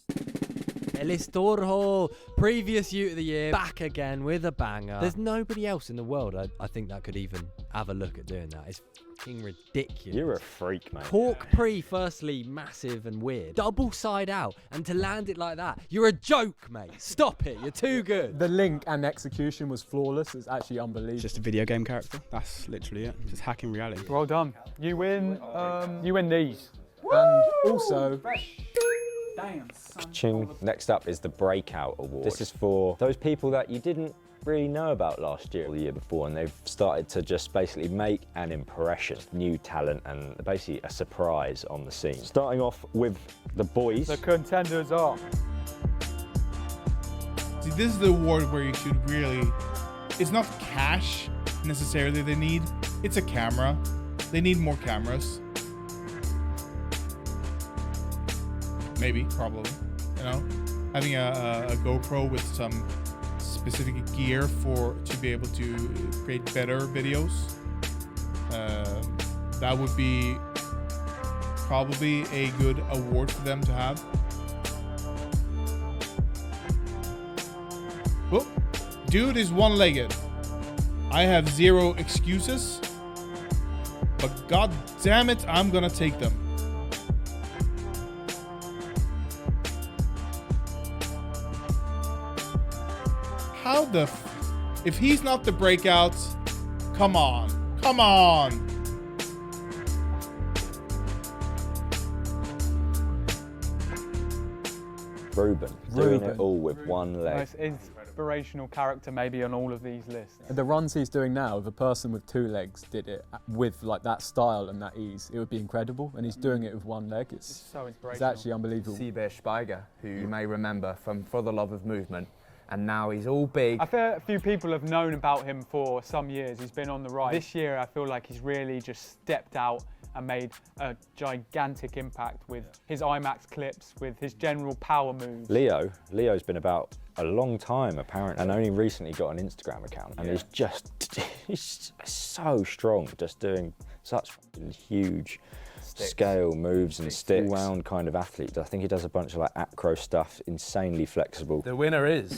El STORROR, previous Ute of the Year, back again with a banger. There's nobody else in the world I think that could even have a look at doing that. It's fucking ridiculous. You're a freak, mate. Cork pre, firstly, massive and weird. Double side out, and to land it like that, you're a joke, mate. Stop it, you're too good. The link and execution was flawless. It's actually unbelievable. Just a video game character. That's literally it. Just hacking reality. Well done. You win these. And also... Damn, Ching. Next up is the Breakout Award. This is for those people that you didn't really know about last year or the year before, and they've started to just basically make an impression. New talent and basically a surprise on the scene. Starting off with the boys. The contenders are... See, this is the award where you should really... It's not cash necessarily they need. It's a camera. They need more cameras. Maybe, probably, you know, having a GoPro with some specific gear to be able to create better videos. That would be probably a good award for them to have. Oh, dude is one-legged. I have zero excuses, but god damn it, I'm gonna take them. How the if he's not the breakout, come on. Ruben, doing it all with one leg. Most inspirational character maybe on all of these lists. The runs he's doing now, if a person with 2 legs did it with like that style and that ease, it would be incredible. And he's doing it with 1 leg. It's so inspirational. It's actually unbelievable. Seabear Speiger, who you may remember from For the Love of Movement. And now he's all big. I feel a few people have known about him for some years. He's been on the rise. This year, I feel like he's really just stepped out and made a gigantic impact with his IMAX clips, with his general power moves. Leo's been about a long time, apparently, and only recently got an Instagram account. And he's so strong, just doing such huge scale moves and sticks. All-round kind of athlete. I think he does a bunch of like acro stuff, insanely flexible. The winner is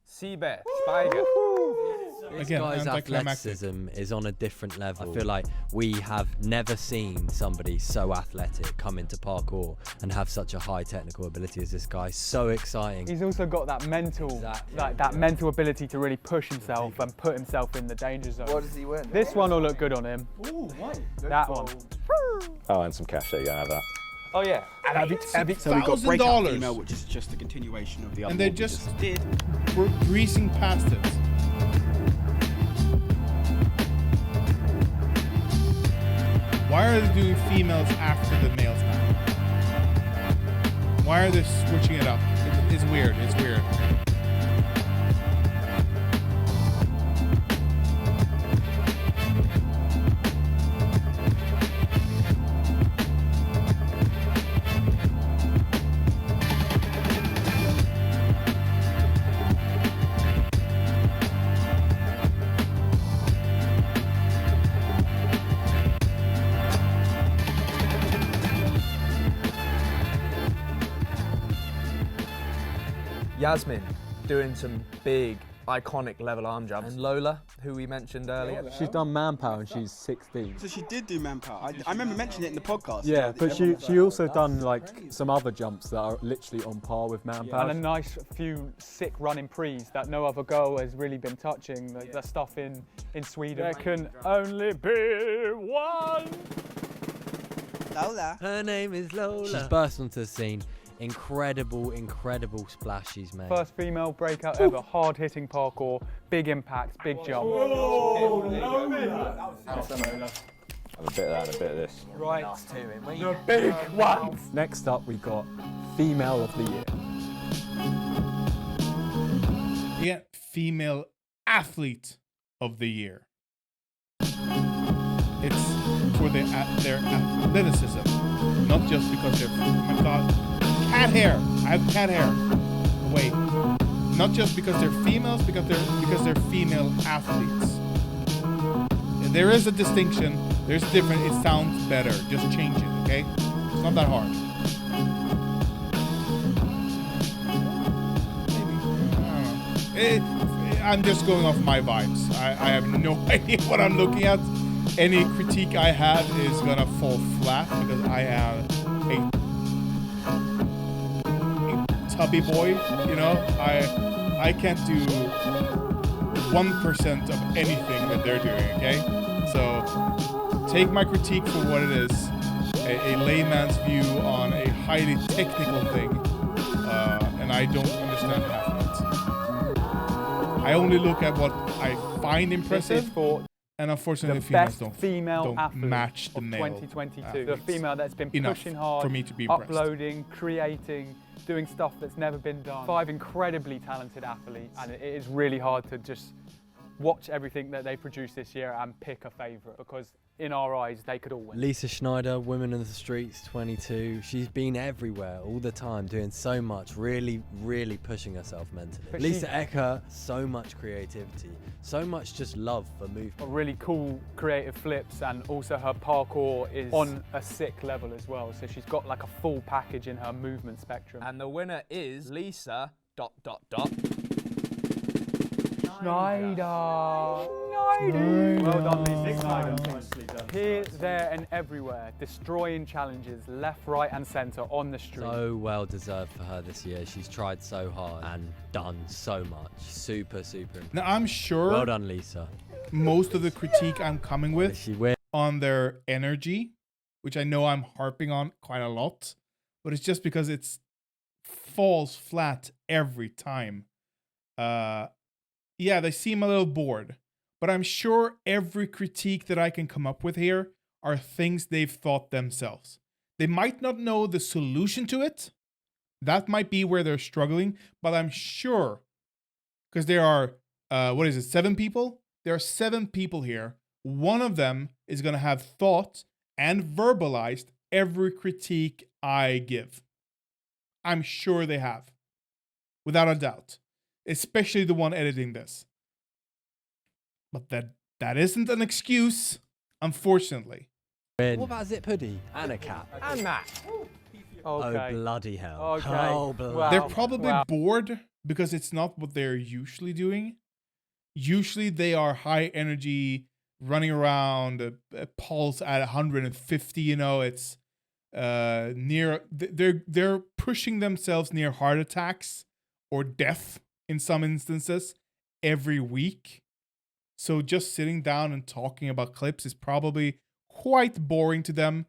Seabear Speiger. This guy's athleticism is on a different level. I feel like we have never seen somebody so athletic come into parkour and have such a high technical ability as this guy. So exciting. He's also got that mental, mental ability to really push himself and put himself in the danger zone. What does he win? This one will look good on him. Ooh, what? That one. Oh, and some cash. There you go. Have that. Oh yeah. So we got Breakout Female, which is just a continuation of the other. And they just were greasing past it. Why are they doing females after the males now? Why are they switching it up? It's weird. It's weird. Yasmin doing some big, iconic level arm jumps. And Lola, who we mentioned earlier. She's done manpower and she's 16. So she did do manpower. I remember mentioning it in the podcast. Yeah, but she also done like some other jumps that are literally on par with manpower. And a nice few sick running prees that no other girl has really been touching. The stuff in Sweden. There can only be one. Lola. Her name is Lola. She's burst onto the scene Incredible, incredible splashes, mate. First female breakout ever, hard-hitting parkour, big impact, big jump. Have a bit of that and a bit of this. Right to it. The big ones. Next up, we got Female of the Year. Yeah, Female Athlete of the Year. It's for their athleticism, not just because they're, oh my god, cat hair. I have cat hair. Wait, not just because they're females, because they're female athletes. There is a distinction. There's different. It sounds better. Just change it, okay? It's not that hard. Maybe. I don't know. I'm just going off my vibes. I have no idea what I'm looking at. Any critique I have is gonna fall flat because I am a tubby boy. You know, I can't do 1% of anything that they're doing. Okay, so take my critique for what it is, a layman's view on a highly technical thing, and I don't understand half of it. I only look at what I find impressive. And unfortunately, the females best female don't match the of male 2022. The female that's been enough pushing hard, for me to be impressed. uploading, creating, doing stuff that's never been done. 5 incredibly talented athletes, and it is really hard to just watch everything that they produce this year and pick a favourite, because in our eyes, they could all win. Lisa Schneider, Women in the Streets, 22. She's been everywhere all the time, doing so much, really, really pushing herself mentally. But Lisa Ecker, so much creativity, so much just love for movement. Really cool creative flips, and also her parkour is on a sick level as well. So she's got like a full package in her movement spectrum. And the winner is Lisa ... Schneider. Well done, Lisa. Here, there, and everywhere, destroying challenges left, right, and centre on the street. So well deserved for her this year. She's tried so hard and done so much. Super, super impressive. Now I'm sure. Well done, Lisa. Most of the critique I'm coming with on their energy, which I know I'm harping on quite a lot, but it's just because it's falls flat every time. Yeah, they seem a little bored, but I'm sure every critique that I can come up with here are things they've thought themselves. They might not know the solution to it. That might be where they're struggling, but I'm sure, because there are, 7 people? There are 7 people here. One of them is going to have thought and verbalized every critique I give. I'm sure they have, without a doubt. Especially the one editing this. But that isn't an excuse, unfortunately. What about Zip Hoodie? And a cap. And Matt. Okay. Oh, bloody hell. Okay. Oh, bloody They're probably bored because it's not what they're usually doing. Usually they are high energy, running around, a pulse at 150, you know, it's near, they're pushing themselves near heart attacks or death in some instances every week. So just sitting down and talking about clips is probably quite boring to them.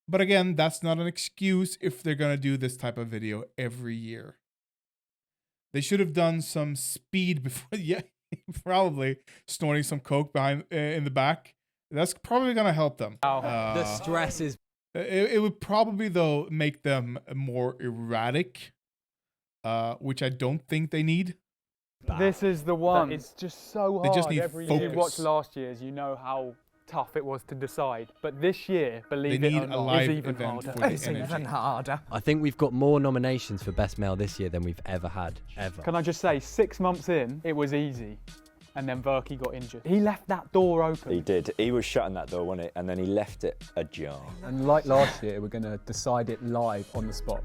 But again, that's not an excuse if they're going to do this type of video every year. They should have done some speed before, yeah, probably snorting some coke behind in the back. That's probably going to help them. The stress is... It would probably, though, make them more erratic. Which I don't think they need. This is the one. It's just so hard. They just need every focus. year. You watched last year's, you know how tough it was to decide. But this year, believe it or not, is even harder. It's even harder. I think we've got more nominations for Best Male this year than we've ever had, ever. Can I just say, 6 months in, it was easy. And then Verky got injured. He left that door open. He did. He was shutting that door, wasn't it? And then he left it ajar. And like last year, we're going to decide it live on the spot.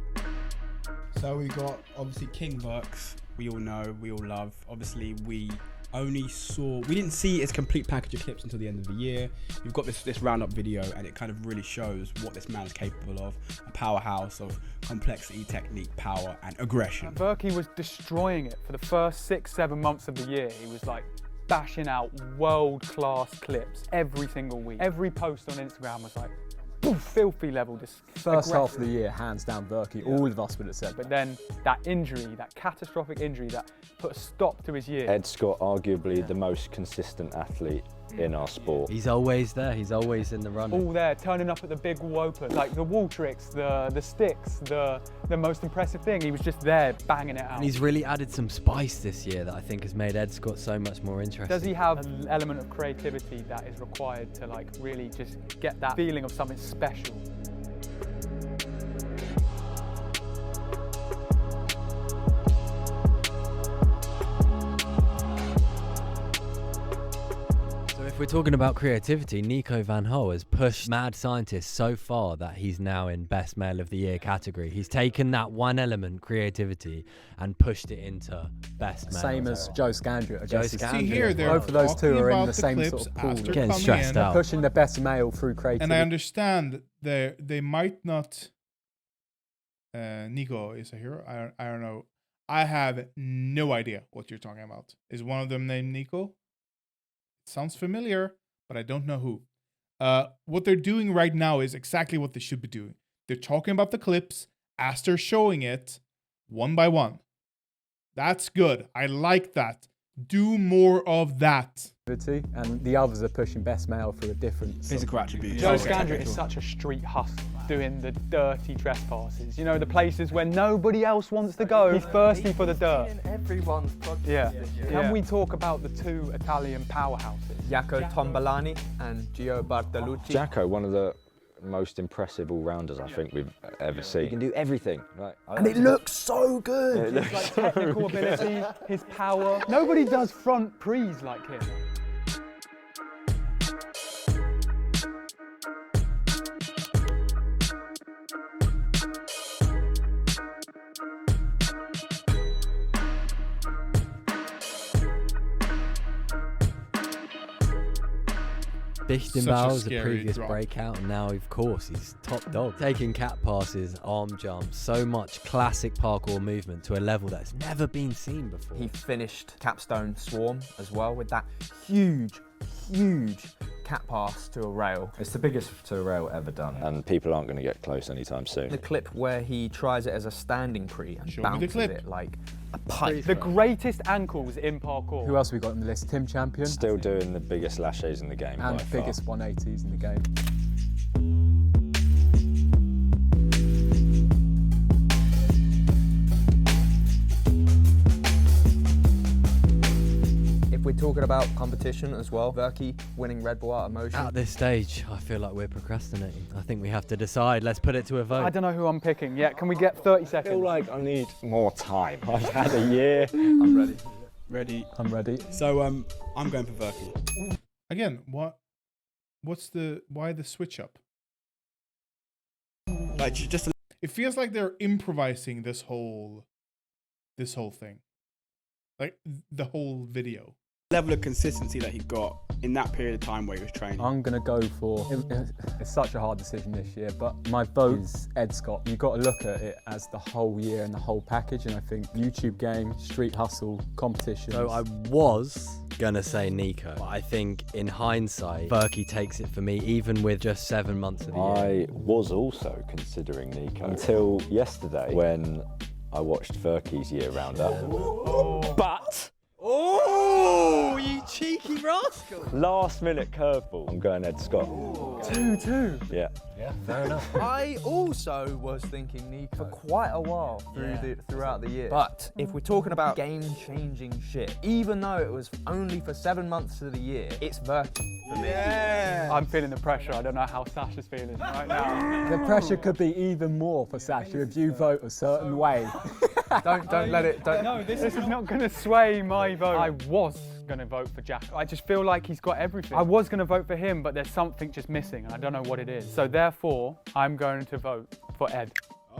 So we've got, obviously, King Works, we all know, we all love. Obviously, we didn't see its complete package of clips until the end of the year. We've got this roundup video, and it kind of really shows what this man is capable of. A powerhouse of complexity, technique, power, and aggression. Verky was destroying it for the first 6-7 months of the year. He was like bashing out world-class clips every single week. Every post on Instagram was like, filthy level. Just First half of the year, hands down, Verky. All of us would have said. But then that injury, that catastrophic injury that put a stop to his year. Ed Scott, arguably the most consistent athlete in our sport. He's always there, he's always in the run. All there, turning up at the big wall open, like the wall tricks, the sticks, the most impressive thing. He was just there, banging it out. And he's really added some spice this year that I think has made Ed Scott so much more interesting. Does he have an element of creativity that is required to like really just get that feeling of something special? If we're talking about creativity, Nico van Hol has pushed Mad Scientist so far that he's now in Best Male of the Year category. He's taken that one element, creativity, and pushed it into Best Male. Same as Joe Scandria. Joe Scandria. See here, they're both of those two are in the the same clips sort of pool. after Getting coming stressed in. out. Pushing the best male through creativity. And I understand they might not. Nico is a hero. I don't know. I have no idea what you're talking about. Is one of them named Nico? Sounds familiar, but I don't know who. What they're doing right now is exactly what they should be doing. They're talking about the clips as they're showing it one by one. That's good. I like that. Do more of that. And the others are pushing best male for a different physical attribute. Joe Scandria is such a street hustle, doing the dirty trespasses. You know, the places where nobody else wants to go. He's thirsty for the dirt. Everyone's project. Yeah. Can we talk about the two Italian powerhouses? Jaco Tombolani and Gio Bartolucci. Jacko, one of the most impressive all-rounders I think we've ever seen. He can do everything. Right? And it looks so good. His like technical ability, his power. Nobody does front prees like him. Bichtenbauer was a previous breakout, and now, of course, he's top dog. Taking cat passes, arm jumps, so much classic parkour movement to a level that's never been seen before. He finished Capstone Swarm as well with that huge cat pass to a rail. It's the biggest to a rail ever done, and people aren't going to get close anytime soon. The clip where he tries it as a standing pre and bounces it like a pipe. The greatest ankles in parkour. Who else have we got on the list? Tim Champion. Still doing the biggest lashes in the game. And by the far. biggest 180s in the game. If we're talking about competition as well, Verky winning Red Bull Art of Motion. At this stage, I feel like we're procrastinating. I think we have to decide. Let's put it to a vote. I don't know who I'm picking yet. Can we get 30 seconds? I feel like I need more time. I've had a year. I'm ready. Ready. I'm ready. So I'm going for Verky. Again, why the switch up? Like just it feels like they're improvising this whole thing. Like the whole video. Level of consistency that he got in that period of time where he was training. I'm going to go for, it's such a hard decision this year, but my vote is Ed Scott. You've got to look at it as the whole year and the whole package, and I think YouTube game, street hustle, competition. So I was going to say Nico, but I think in hindsight, Verky takes it for me, even with just 7 months of the year. I was also considering Nico until yesterday when I watched Verky's year roundup. But oh, you cheeky rascal! Last minute curveball. I'm going Ed Scott. 2-2. Yeah. Yeah, fair enough. I also was thinking Nico for quite a while throughout the year. But if we're talking about game-changing shit, even though it was only for 7 months of the year, it's Verky for me. Yeah. I'm feeling the pressure. I don't know how Sasha's feeling right now. The pressure could be even more for Sasha if you vote a certain way. Don't let it. No, this is not going to sway my vote. I was going to vote for Jack. I just feel like he's got everything. I was going to vote for him, but there's something just missing, and I don't know what it is. So therefore, I'm going to vote for Ed.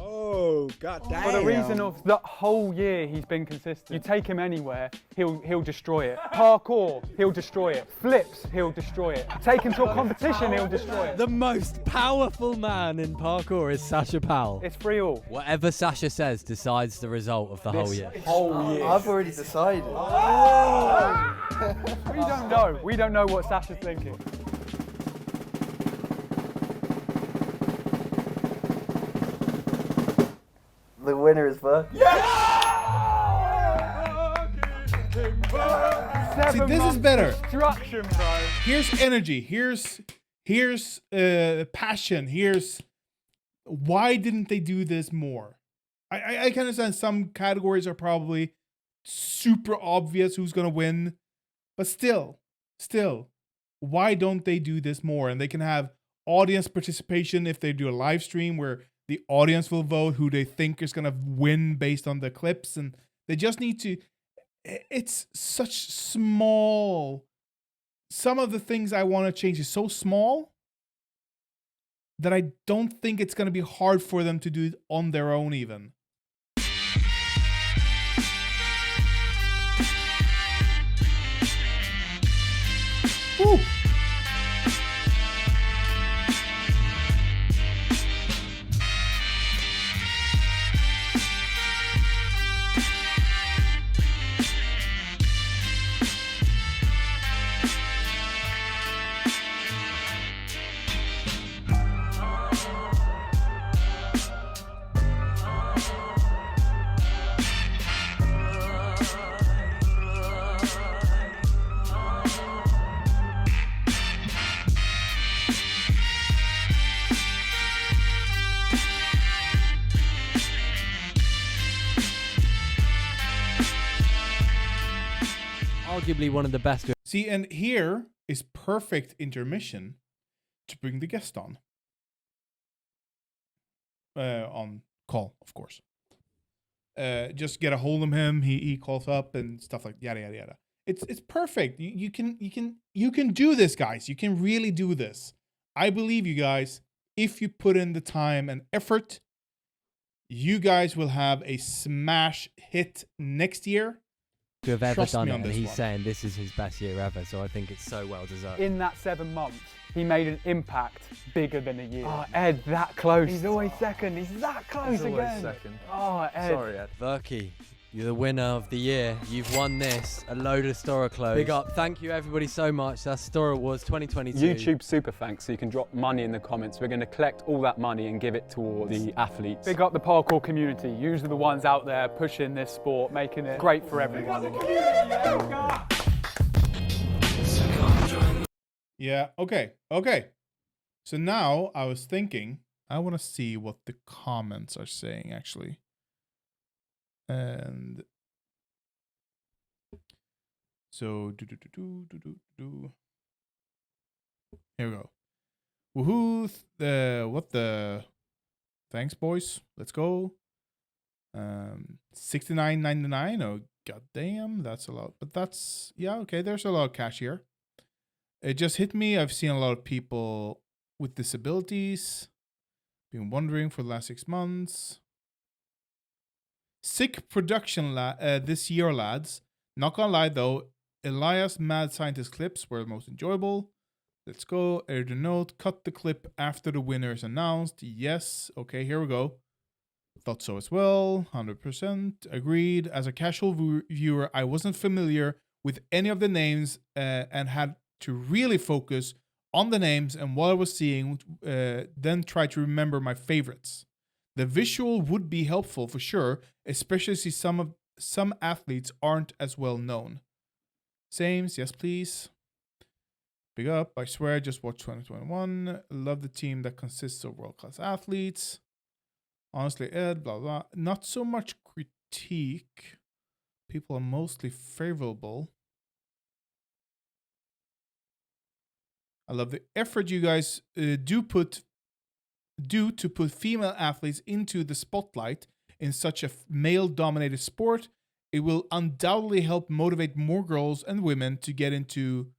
Oh, goddamn. For the reason of the whole year he's been consistent. You take him anywhere, he'll destroy it. Parkour, he'll destroy it. Flips, he'll destroy it. Take him to a competition, he'll destroy it. The most powerful man in parkour is Sasha Powell. It's free all. Whatever Sasha says decides the result of the whole year. Whole year. I've already decided. We don't know. We don't know what Sasha's thinking. The winner is Burke. See, this is better. Destruction, bro. Here's energy. Here's passion. Here's why didn't they do this more? I can understand some categories are probably super obvious who's gonna win, but still, why don't they do this more? And they can have audience participation if they do a live stream where the audience will vote who they think is gonna win based on the clips, and they just need to. It's such small. Some of the things I want to change is so small that I don't think it's going to be hard for them to do it on their own even. Woo! Arguably one of the best. See, and here is perfect intermission to bring the guest on call, of course. Just get a hold of him. He calls up and stuff like yada yada yada. It's perfect. You can do this, guys. You can really do this. I believe you guys. If you put in the time and effort, you guys will have a smash hit next year. To have ever Trust done me it, on and this he's one. saying this is his best year ever, so I think it's so well deserved. In that 7 months, he made an impact bigger than a year. Oh, Ed, that close. He's always second. He's that close again. Oh, Ed. Sorry, Ed. Verky, you're the winner of the year. You've won this. A load of STORROR clothes. Big up. Thank you everybody so much. That's STORROR Awards 2022. YouTube super thanks, so you can drop money in the comments. We're going to collect all that money and give it towards the athletes. Big up the parkour community. Usually the ones out there pushing this sport, making it great for everyone. Yeah, okay. So now I was thinking, I want to see what the comments are saying actually. And so here we go. Woohoo! What the? Thanks, boys. Let's go. 69.99. Oh goddamn, that's a lot. But that's yeah, okay. There's a lot of cash here. It just hit me. I've seen a lot of people with disabilities. Been wondering for the last 6 months. Sick production this year, lads. Not gonna lie though, Elias Mad Scientist clips were the most enjoyable. Let's go. Edit a note. Cut the clip after the winner is announced. Yes. Okay, here we go. Thought so as well. 100% agreed. As a casual viewer, I wasn't familiar with any of the names and had to really focus on the names and what I was seeing, then try to remember my favorites. The visual would be helpful for sure, especially since some athletes aren't as well known. Sames, yes please. Big up, I swear I just watched 2021. Love the team that consists of world-class athletes. Honestly, Ed, blah, blah. Not so much critique. People are mostly favorable. I love the effort you guys do to put female athletes into the spotlight in such a male-dominated sport. It will undoubtedly help motivate more girls and women to get into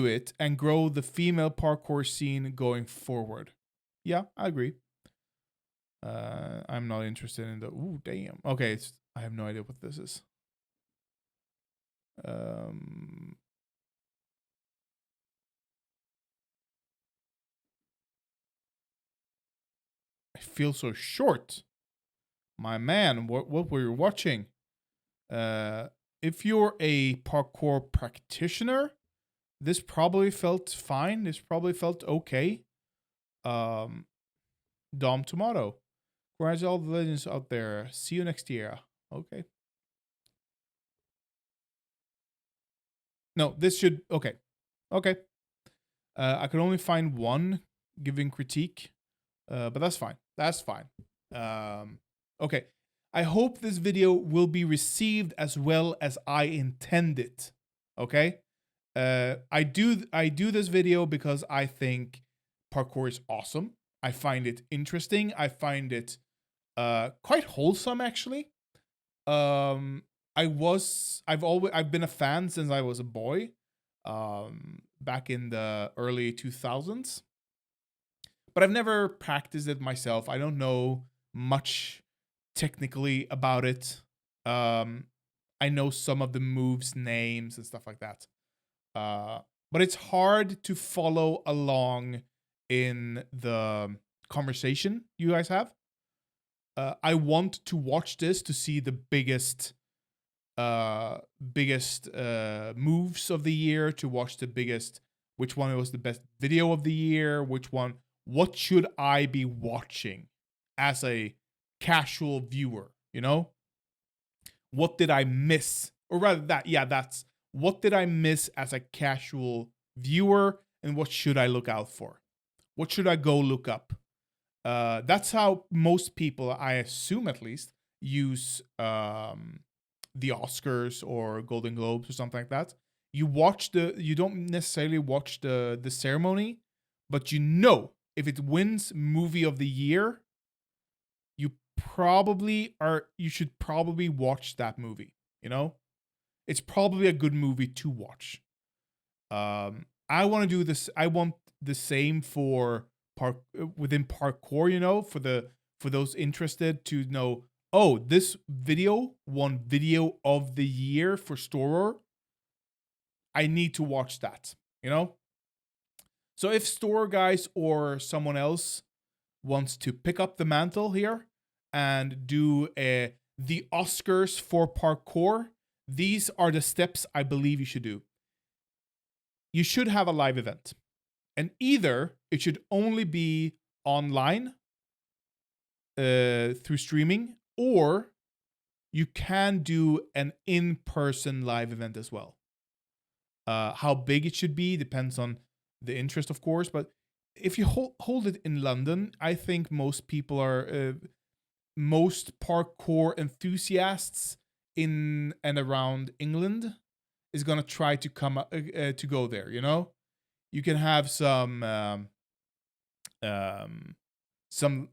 it and grow the female parkour scene going forward. Yeah, I agree. I'm not interested in the. Ooh, damn. Okay, I have no idea what this is. I feel so short. My man, what were you watching? If you're a parkour practitioner, this probably felt fine. This probably felt okay. Dom Tomato. Congrats to all the legends out there. See you next year. Okay. No, this should... Okay. Okay. I could only find one giving critique. But that's fine. That's fine. Okay. I hope this video will be received as well as I intended. Okay? I do this video because I think parkour is awesome. I find it interesting. I find it quite wholesome, actually. I've been a fan since I was a boy, back in the early 2000s. But I've never practiced it myself. I don't know much technically about it. I know some of the moves, names, and stuff like that. But it's hard to follow along in the conversation you guys have. I want to watch this to see the biggest moves of the year, to watch the biggest, which one was the best video of the year, what should I be watching as a casual viewer, you know? What did I miss? Or rather that's what did I miss as a casual viewer, and what should I look out for? What should I go look up? That's how most people, I assume at least, use the Oscars or Golden Globes or something like that. You don't necessarily watch the ceremony, but you know if it wins movie of the year, you should probably watch that movie, you know? It's probably a good movie to watch. I want to do this. I want the same for within parkour, you know, for those interested to know, oh, this video won video of the year for STORROR. I need to watch that, you know? So if STORROR guys or someone else wants to pick up the mantle here and do the Oscars for parkour, these are the steps I believe you should do. You should have a live event. And either it should only be online through streaming, or you can do an in-person live event as well. How big it should be depends on the interest, of course. But if you hold it in London, I think most people are... most parkour enthusiasts in and around England is gonna try to come to go there, you know? You can have some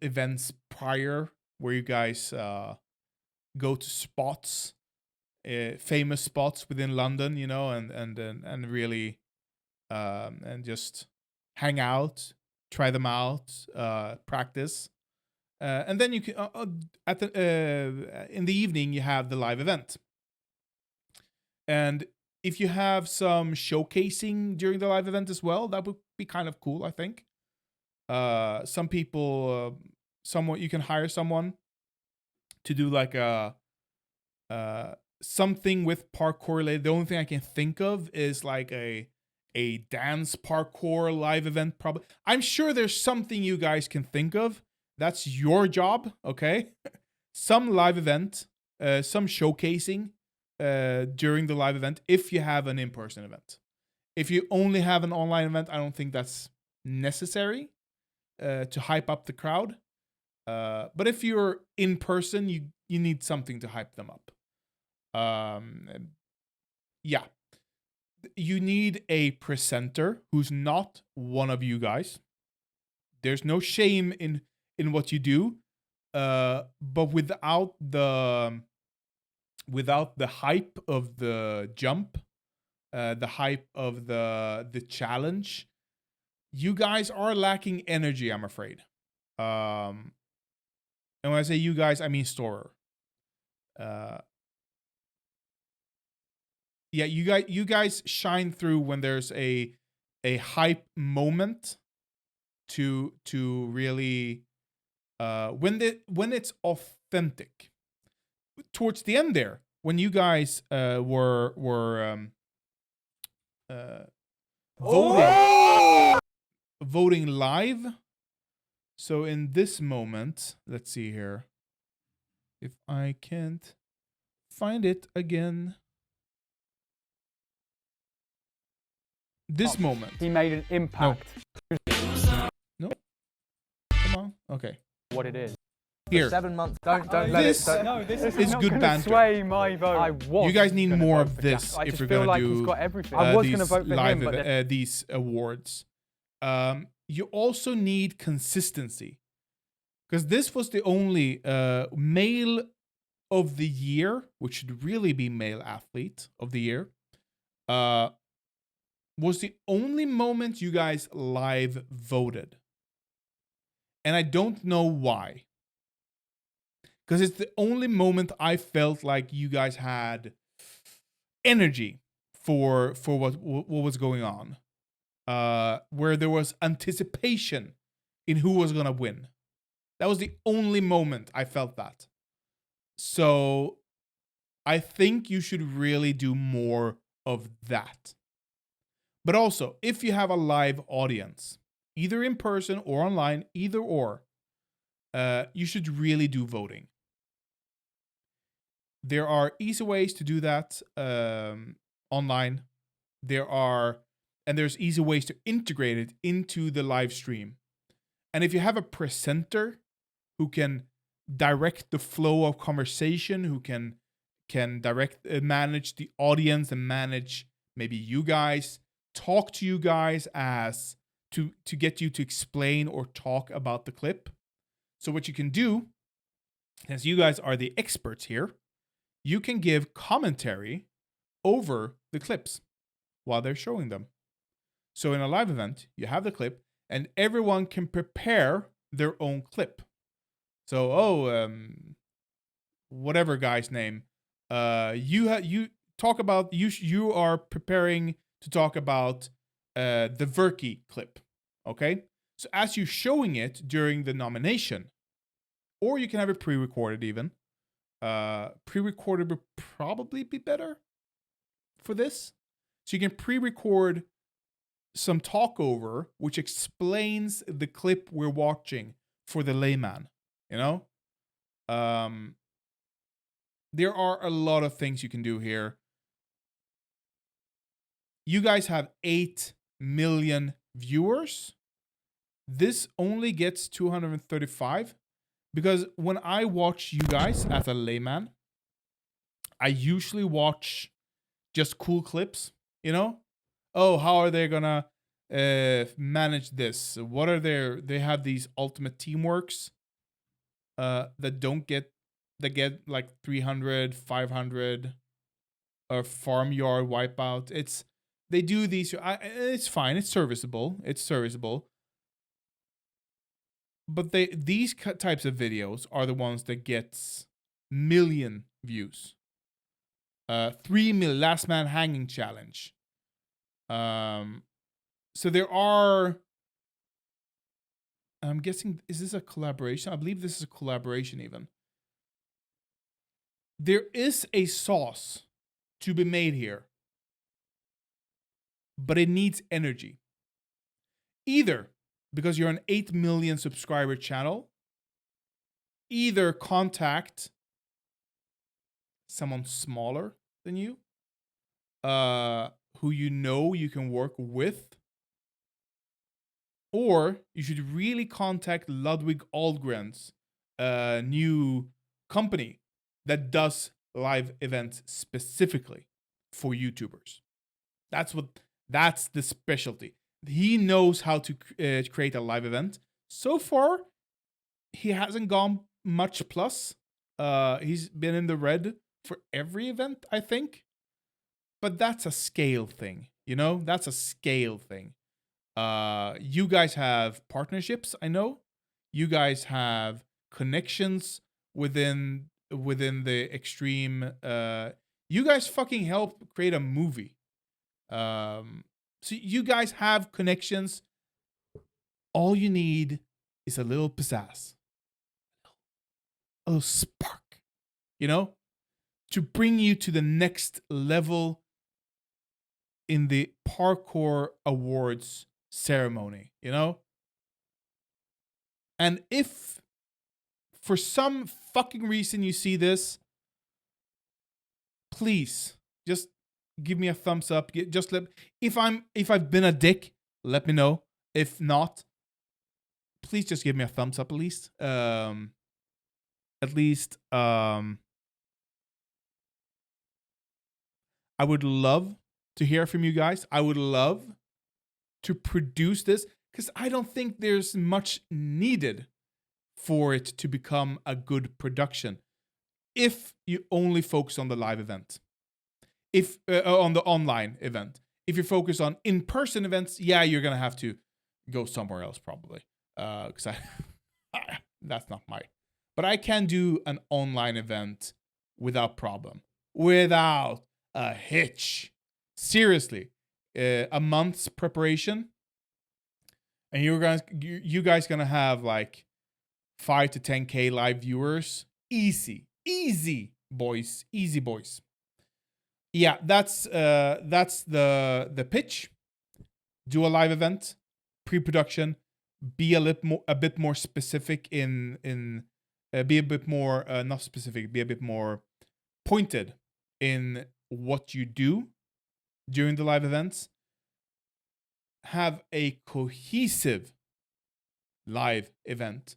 events prior where you guys go to spots, famous spots within London, you know, and really and just hang out, try them out, practice, and then you can in the evening you have the live event. And if you have some showcasing during the live event as well, that would be kind of cool, I think. Some people, you can hire someone to do like something with parkour related. The only thing I can think of is like a dance parkour live event. Probably, I'm sure there's something you guys can think of. That's your job, okay? Some live event, some showcasing during the live event if you have an in-person event. If you only have an online event, I don't think that's necessary to hype up the crowd. But if you're in person, you need something to hype them up. Yeah. You need a presenter who's not one of you guys. There's no shame in what you do, but without the hype of the jump, the hype of the challenge, you guys are lacking energy, I'm afraid. And when I say you guys, I mean STORROR. Yeah, you guys shine through when there's a hype moment to really when it's authentic. Towards the end there, when you guys were voting live, So in this moment, let's see here. If I can't find it again. This moment. He made an impact. No. Come on. Okay. What it is. Here. 7 months. Don't let This it. No, this is is not good gonna banter. sway my vote. I was You guys need gonna more vote of for this Jack. I if just we're feel gonna like do he's got everything. I was these gonna vote for live him, but these awards. You also need consistency, because this was the only male of the year, which should really be male athlete of the year. Was the only moment you guys live voted, and I don't know why. Because it's the only moment I felt like you guys had energy for what was going on, where there was anticipation in who was gonna win. That was the only moment I felt that. So I think you should really do more of that. But also, if you have a live audience, either in person or online, either or, you should really do voting. There are easy ways to do that online. There's easy ways to integrate it into the live stream. And if you have a presenter who can direct the flow of conversation, who can direct manage the audience and manage maybe you guys, talk to you guys as to get you to explain or talk about the clip. So what you can do, as you guys are the experts here, you can give commentary over the clips while they're showing them. So in a live event, you have the clip and everyone can prepare their own clip. So, whatever guy's name, you talk about, you are preparing to talk about the Verky clip, okay? So as you're showing it during the nomination, or you can have it pre-recorded even. Pre-recorded would probably be better for this. So you can pre-record some talk over, which explains the clip we're watching for the layman, you know? There are a lot of things you can do here. You guys have 8 million viewers. This only gets 235 because when I watch you guys as a layman, I usually watch just cool clips, you know? Oh, how are they gonna manage this? What are they have these ultimate teamworks that get like 300, 500 or farmyard wipeout. They do these. It's fine. It's serviceable. But these types of videos are the ones that gets million views. 3 million last man hanging challenge. So there are. I'm guessing, is this a collaboration? I believe this is a collaboration even. There is a sauce to be made here, but it needs energy. Either because you're an 8 million subscriber channel, either contact someone smaller than you, who you know you can work with, or you should really contact Ludwig Ahlgren's new company that does live events specifically for YouTubers. That's the specialty. He knows how to create a live event. So far, he hasn't gone much plus. He's been in the red for every event, I think. But that's a scale thing, you know? That's a scale thing. You guys have partnerships, I know. You guys have connections within the extreme. You guys fucking help create a movie. So you guys have connections. All you need is a little pizzazz, a little spark, you know, to bring you to the next level in the parkour awards ceremony, you know? And if for some fucking reason you see this, please just give me a thumbs up. Just if I've been a dick, let me know. If not, please just give me a thumbs up at least. I would love to hear from you guys. I would love to produce this because I don't think there's much needed for it to become a good production if you only focus on the live event. If on the online event. If you focus on in-person events, yeah, you're gonna have to go somewhere else probably. Because that's not my. But I can do an online event without problem, without a hitch. Seriously, a month's preparation, and you guys gonna have like 5 to 10K live viewers. Easy, boys, easy boys. Yeah, that's the pitch. Do a live event, pre-production. Be a bit more specific be a bit more not specific. Be a bit more pointed in what you do during the live events. Have a cohesive live event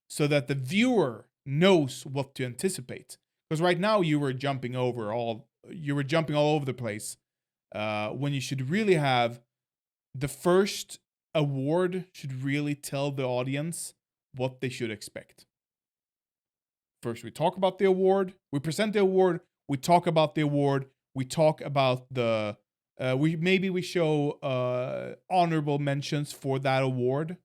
so that the viewer knows what to anticipate. Because right now you were jumping all over the place when you should really have the first award should really tell the audience what they should expect. First, we talk about the award. We present the award. We talk about the award. We talk about the we show honorable mentions for that award,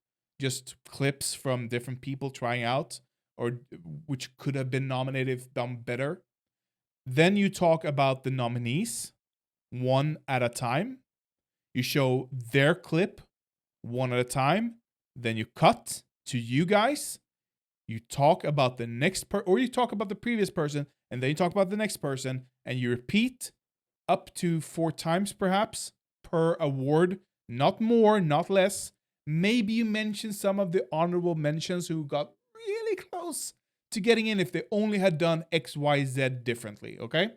just clips from different people trying out or which could have been nominated if done better. Then you talk about the nominees one at a time. You show their clip one at a time. Then you cut to you guys. You talk about the next or you talk about the previous person, and then you talk about the next person, and you repeat up to 4 times perhaps per award. Not more, not less. Maybe you mention some of the honorable mentions who got really close to getting in if they only had done X, Y, Z differently, okay?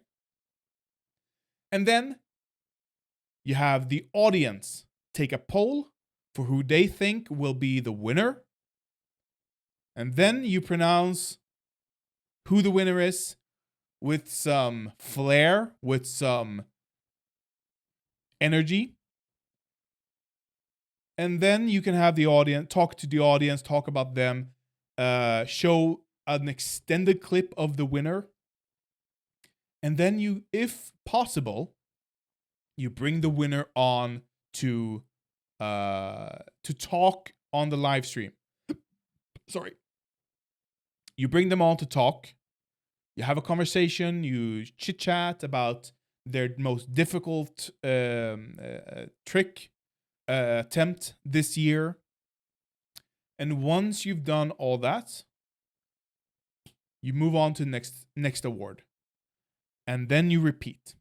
And then you have the audience take a poll for who they think will be the winner. And then you pronounce who the winner is with some flair, with some energy. And then you can have the audience, talk to the audience, talk about them, show an extended clip of the winner. And then you, if possible, you bring the winner on to talk on the live stream. Sorry. You bring them on to talk. You have a conversation. You chit chat about their most difficult trick attempt this year. And once you've done all that, you move on to next award. And then you repeat.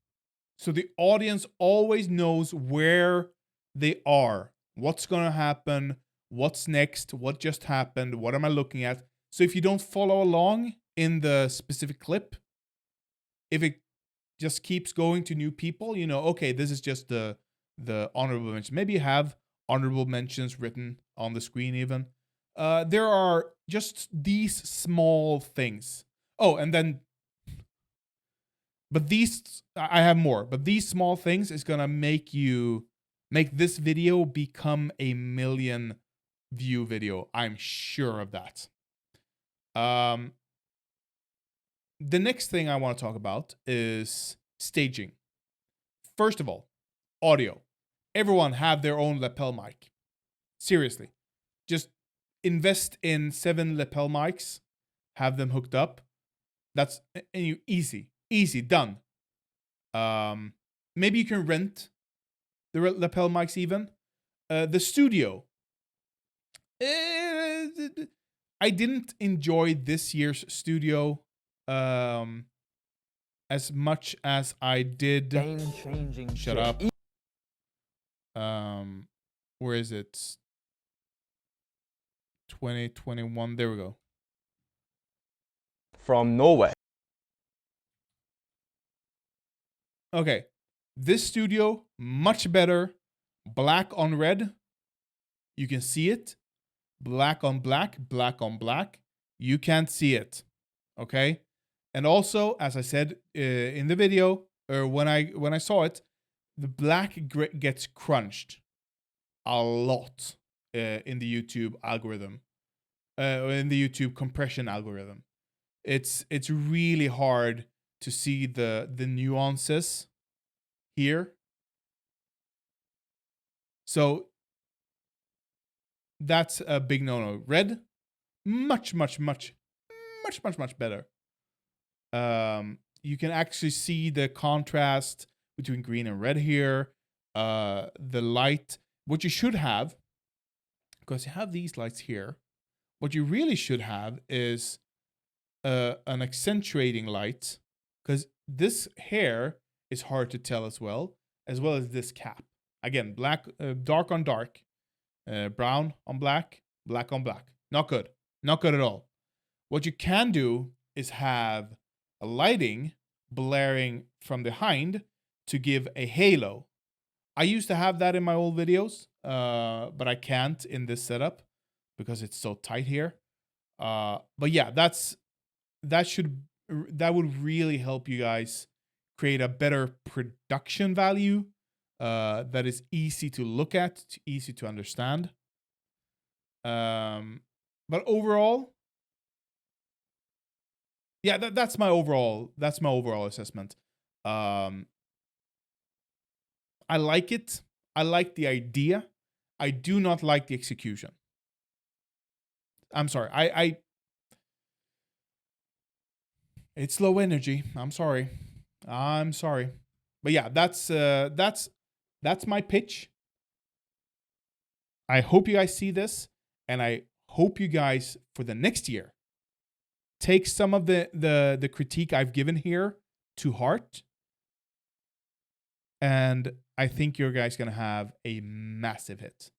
So the audience always knows where they are, what's going to happen, what's next, what just happened, what am I looking at. So if you don't follow along in the specific clip, if it just keeps going to new people, you know, okay, this is just the honorable mention. Maybe you have honorable mentions written on the screen even. There are just these small things. Oh, and then, but these, I have more, but these small things is going to make this video become a 1 million view video. I'm sure of that. The next thing I want to talk about is staging. First of all, audio. Everyone have their own lapel mic. Seriously. Just invest in 7 lapel mics. Have them hooked up. That's easy, done. Maybe you can rent the lapel mics even. The studio. I didn't enjoy this year's studio as much as I did. Game-changing. Shut up. Where is it? 2021. There we go. From Norway. Okay. This studio, much better. Black on red. You can see it. Black on black, black on black. You can't see it. Okay? And also, as I said in the video, or when I saw it, the black gets crunched a lot in the YouTube algorithm, in the YouTube compression algorithm. It's really hard to see the nuances here. So that's a big no-no. Red, much better. You can actually see the contrast between green and red here. The light, what you should have, because you have these lights here, what you really should have is an accentuating light, because this hair is hard to tell as well as this cap. Again, black, dark on dark, brown on black, black on black. Not good. Not good at all. What you can do is have a lighting blaring from behind to give a halo. I used to have that in my old videos, but I can't in this setup because it's so tight here. But yeah, that would really help you guys create a better production value that is easy to look at, easy to understand. But overall, yeah, that's my overall assessment. I like it. I like the idea. I do not like the execution. I'm sorry. It's low energy. I'm sorry. But yeah, that's my pitch. I hope you guys see this, and I hope you guys for the next year take some of the critique I've given here to heart. And I think your guys gonna have a massive hit.